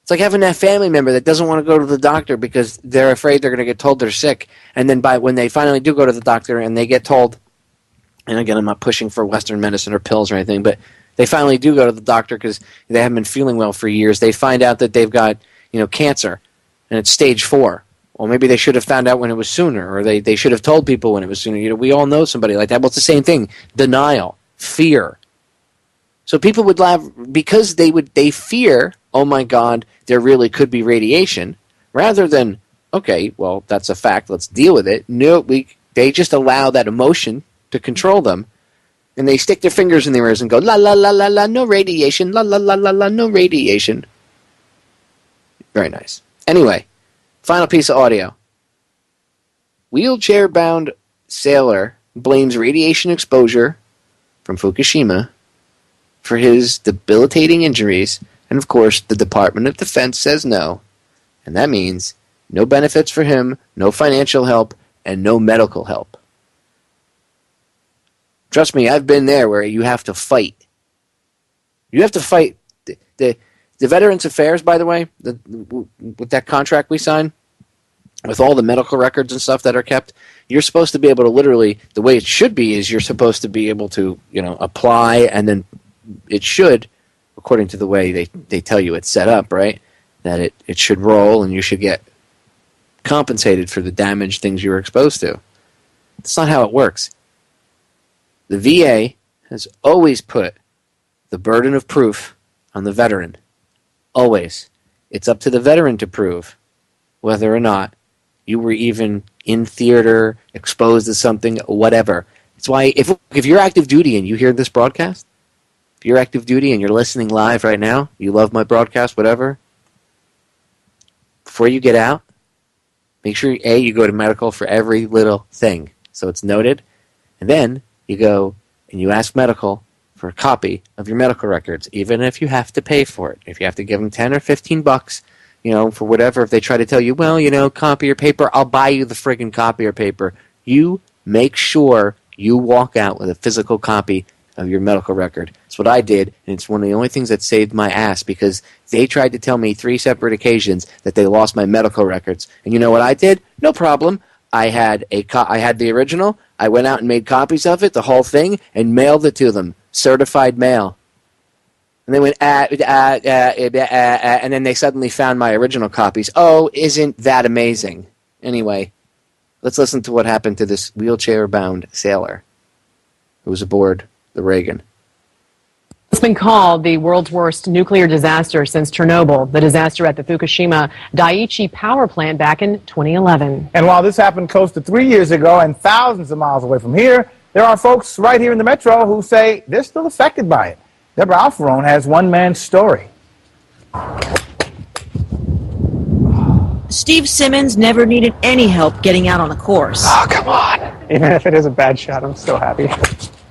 It's like having that family member that doesn't want to go to the doctor because they're afraid they're going to get told they're sick. And then when they finally do go to the doctor and they get told, and again, I'm not pushing for Western medicine or pills or anything, but they finally do go to the doctor because they haven't been feeling well for years. They find out that they've got, cancer, and it's stage 4. Well, maybe they should have found out when it was sooner, or they should have told people when it was sooner. We all know somebody like that. Well, it's the same thing. Denial, fear. So people would laugh because they fear, oh my God, there really could be radiation, rather than, okay, well, that's a fact, let's deal with it. No, they just allow that emotion to control them, and they stick their fingers in their ears and go, la, la, la, la, la, no radiation, la, la, la, la, la, no radiation. Very nice. Anyway, final piece of audio. Wheelchair-bound sailor blames radiation exposure from Fukushima for his debilitating injuries, and of course the Department of Defense says no, and that means no benefits for him, no financial help, and no medical help. Trust me, I've been there where you have to fight. You have to fight. The Veterans Affairs, by the way, with that contract we signed, with all the medical records and stuff that are kept, you're supposed to be able to literally, the way it should be is you're supposed to be able to, apply, and then it should, according to the way they tell you it's set up, right, that it should roll and you should get compensated for the damaged things you were exposed to. That's not how it works. The VA has always put the burden of proof on the veteran. Always. It's up to the veteran to prove whether or not you were even in theater, exposed to something, whatever. It's why if you're active duty and you hear this broadcast, if you're active duty and you're listening live right now, you love my broadcast, whatever, before you get out, make sure, A, you go to medical for every little thing, so it's noted, and then you go and you ask medical for a copy of your medical records, even if you have to pay for it. If you have to give them $10 or $15, for whatever, if they try to tell you, well, copy your paper, I'll buy you the friggin' copy your paper. You make sure you walk out with a physical copy of your medical record. That's what I did, and it's one of the only things that saved my ass, because they tried to tell me 3 separate occasions that they lost my medical records. And you know what I did? No problem. I had the original. I went out and made copies of it, the whole thing, and mailed it to them. Certified mail. And they went, and then they suddenly found my original copies. Oh, isn't that amazing? Anyway, let's listen to what happened to this wheelchair-bound sailor who was aboard the Reagan. It's been called the world's worst nuclear disaster since Chernobyl, the disaster at the Fukushima Daiichi power plant back in 2011. And while this happened close to 3 years ago and thousands of miles away from here, there are folks right here in the metro who say they're still affected by it. Deborah Alfarone has one man's story. Steve Simmons never needed any help getting out on the course. Oh, come on. Even if it is a bad shot, I'm still happy.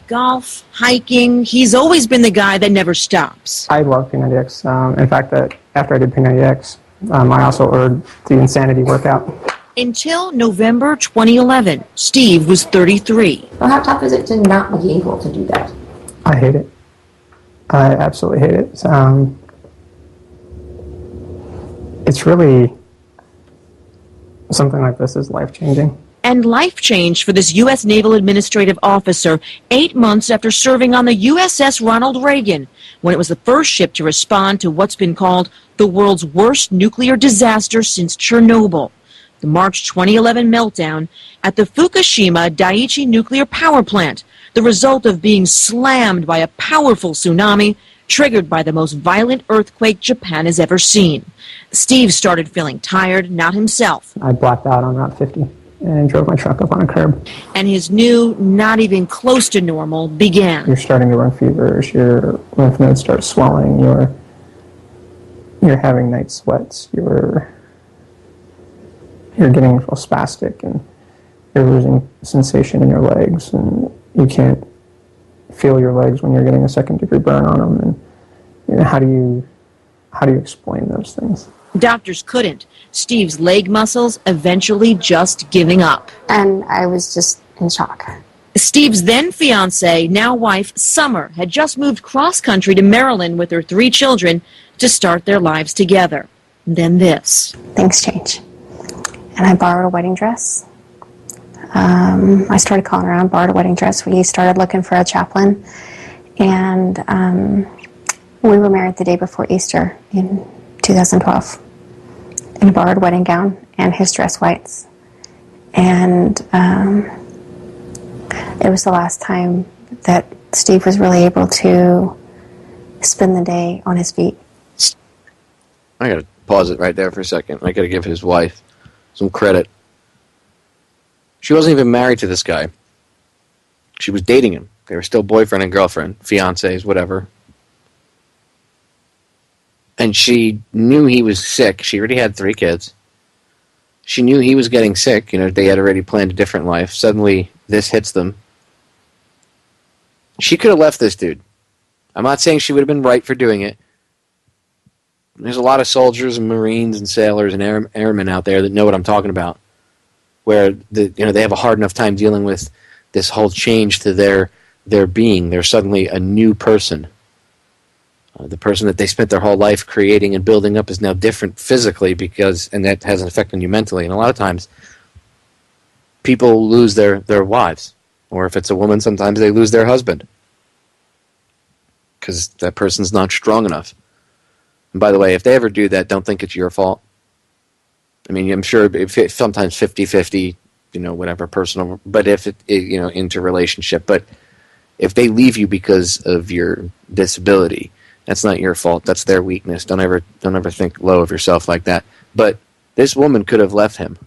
Golf, hiking, he's always been the guy that never stops. I love P90X. In fact, after I did P90X, I also ordered the Insanity workout. Until November 2011, Steve was 33. Well, how tough is it to not be able to do that? I hate it. I absolutely hate it. It's really, something like this is life-changing. And life changed for this U.S. Naval Administrative Officer 8 months after serving on the U.S.S. Ronald Reagan, when it was the first ship to respond to what's been called the world's worst nuclear disaster since Chernobyl, the March 2011 meltdown at the Fukushima Daiichi nuclear power plant, the result of being slammed by a powerful tsunami triggered by the most violent earthquake Japan has ever seen. Steve started feeling tired, not himself. I blacked out on Route 50. And drove my truck up on a curb. And his new, not even close to normal, began. You're starting to run fevers, your lymph nodes start swelling, you're having night sweats, you're getting real spastic, and you're losing sensation in your legs, and you can't feel your legs when you're getting a second-degree burn on them. And how do you explain those things? Doctors couldn't. Steve's leg muscles eventually just giving up. And I was just in shock. Steve's then fiancée, now wife, Summer, had just moved cross-country to Maryland with her 3 children to start their lives together. Then this. Things change. And I borrowed a wedding dress. I started calling around, borrowed a wedding dress. We started looking for a chaplain. And we were married the day before Easter in 2012. In a borrowed wedding gown and his dress whites. And it was the last time that Steve was really able to spend the day on his feet. I gotta pause it right there for a second. I gotta give his wife some credit. She wasn't even married to this guy. She was dating him. They were still boyfriend and girlfriend, fiancés, whatever. And she knew he was sick. She already had 3 kids. She knew he was getting sick. They had already planned a different life. Suddenly, this hits them. She could have left this dude. I'm not saying she would have been right for doing it. There's a lot of soldiers and Marines and sailors and airmen out there that know what I'm talking about, where they have a hard enough time dealing with this whole change to their being. They're suddenly a new person. The person that they spent their whole life creating and building up is now different physically and that has an effect on you mentally. And a lot of times, people lose their wives. Or if it's a woman, sometimes they lose their husband. Because that person's not strong enough. And by the way, if they ever do that, don't think it's your fault. I mean, I'm sure if sometimes 50-50, whatever, personal, but if interrelationship. But if they leave you because of your disability, that's not your fault. That's their weakness. Don't ever think low of yourself like that. But this woman could have left him.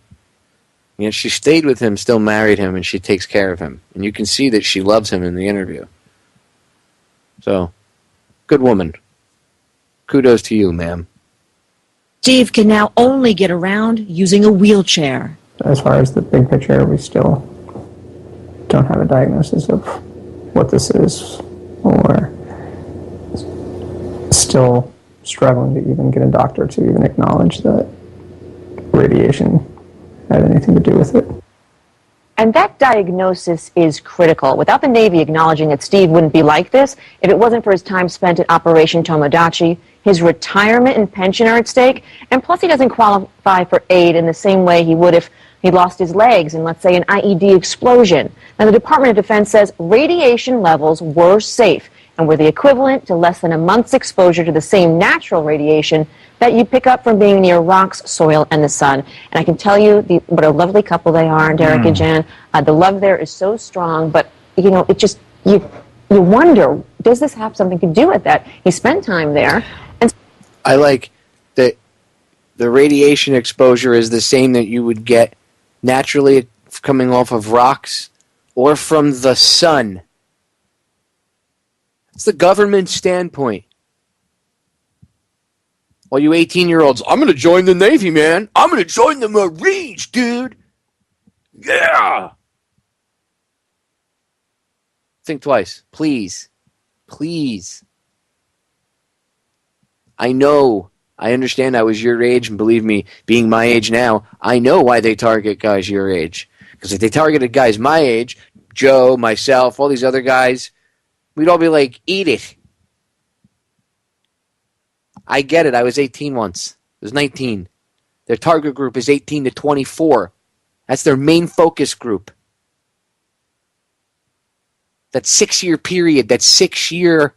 She stayed with him, still married him, and she takes care of him. And you can see that she loves him in the interview. So, good woman. Kudos to you, ma'am. Steve can now only get around using a wheelchair. As far as the big picture, we still don't have a diagnosis of what this is, or still struggling to even get a doctor to even acknowledge that radiation had anything to do with it. And that diagnosis is critical. Without the Navy acknowledging that Steve wouldn't be like this, if it wasn't for his time spent at Operation Tomodachi, his retirement and pension are at stake, and plus he doesn't qualify for aid in the same way he would if he lost his legs in, let's say, an IED explosion. Now, the Department of Defense says radiation levels were safe and were the equivalent to less than a month's exposure to the same natural radiation that you pick up from being near rocks, soil, and the sun. And I can tell you what a lovely couple they are, Derek and Jan. The love there is so strong, but, it just, you wonder, does this have something to do with that? He spent time there. And I like that the radiation exposure is the same that you would get naturally coming off of rocks or from the sun. It's the government standpoint. All you 18-year-olds, I'm going to join the Navy, man. I'm going to join the Marines, dude. Yeah. Think twice. Please. Please. I know. I understand I was your age, and believe me, being my age now, I know why they target guys your age. Because if they targeted guys my age, Joe, myself, all these other guys, we'd all be like, eat it. I get it. I was 18 once. I was 19. Their target group is 18 to 24. That's their main focus group. That 6-year period, that 6-year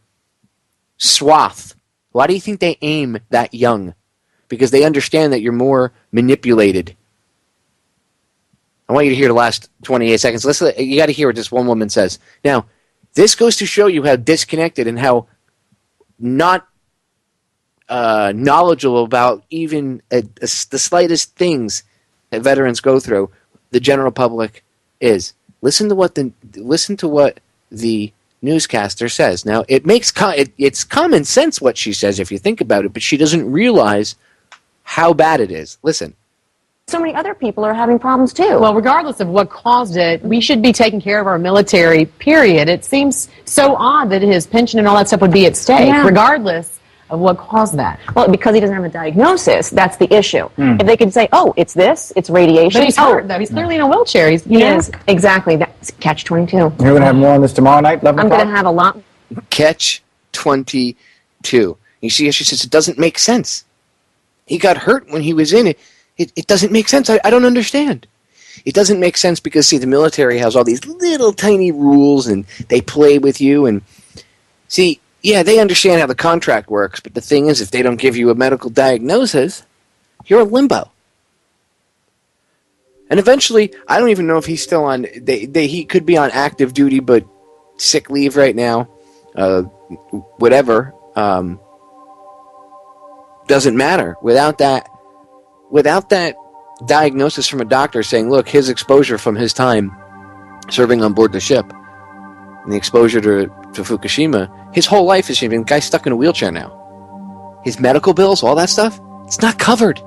swath. Why do you think they aim that young? Because they understand that you're more manipulated. I want you to hear the last 28 seconds. You got to hear what this one woman says. Now, this goes to show you how disconnected and how not knowledgeable about even the slightest things that veterans go through, the general public is. Listen to what the newscaster says. Now, it's common sense what she says if you think about it, but she doesn't realize how bad it is. Listen. so many other people are having problems too. Well, regardless of what caused it, we should be taking care of our military, period. It seems so odd that his pension and all that stuff would be at stake, regardless of what caused that. Well, because he doesn't have a diagnosis, that's the issue. If they could say, oh, it's this, it's radiation. But he's hurt, though. He's clearly in a wheelchair. He is. Exactly. That's Catch-22. You're going to have more on this tomorrow night, 11 I'm o'clock? going to have a lot. Catch-22. You see, she says it doesn't make sense. He got hurt when he was in it. It doesn't make sense. I don't understand. It doesn't make sense because, see, the military has all these little tiny rules, and they play with you. And see, yeah, they understand how the contract works, but the thing is, if they don't give you a medical diagnosis, you're in limbo. And eventually, I don't even know if he's still on. He could be on active duty, but sick leave right now. Whatever. Doesn't matter. Without that diagnosis from a doctor saying, look, his exposure from his time serving on board the ship and the exposure to Fukushima, his whole life is changing. The guy's stuck in a wheelchair now. His medical bills, all that stuff, it's not covered.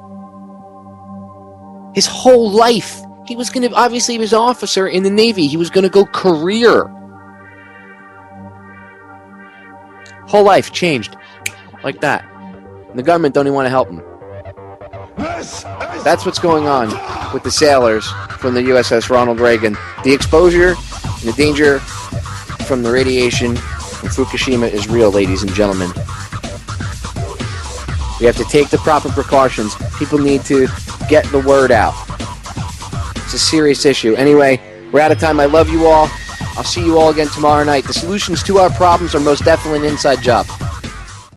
His whole life. He was going to, obviously, he was an officer in the Navy. He was going to go career. Whole life changed like that. And the government don't even want to help them. That's what's going on with the sailors from the U.S.S. Ronald Reagan. The exposure and the danger from the radiation from Fukushima is real, ladies and gentlemen. We have to take the proper precautions. People need to get the word out. It's a serious issue. Anyway, we're out of time. I love you all. I'll see you all again tomorrow night. The solutions to our problems are most definitely an inside job.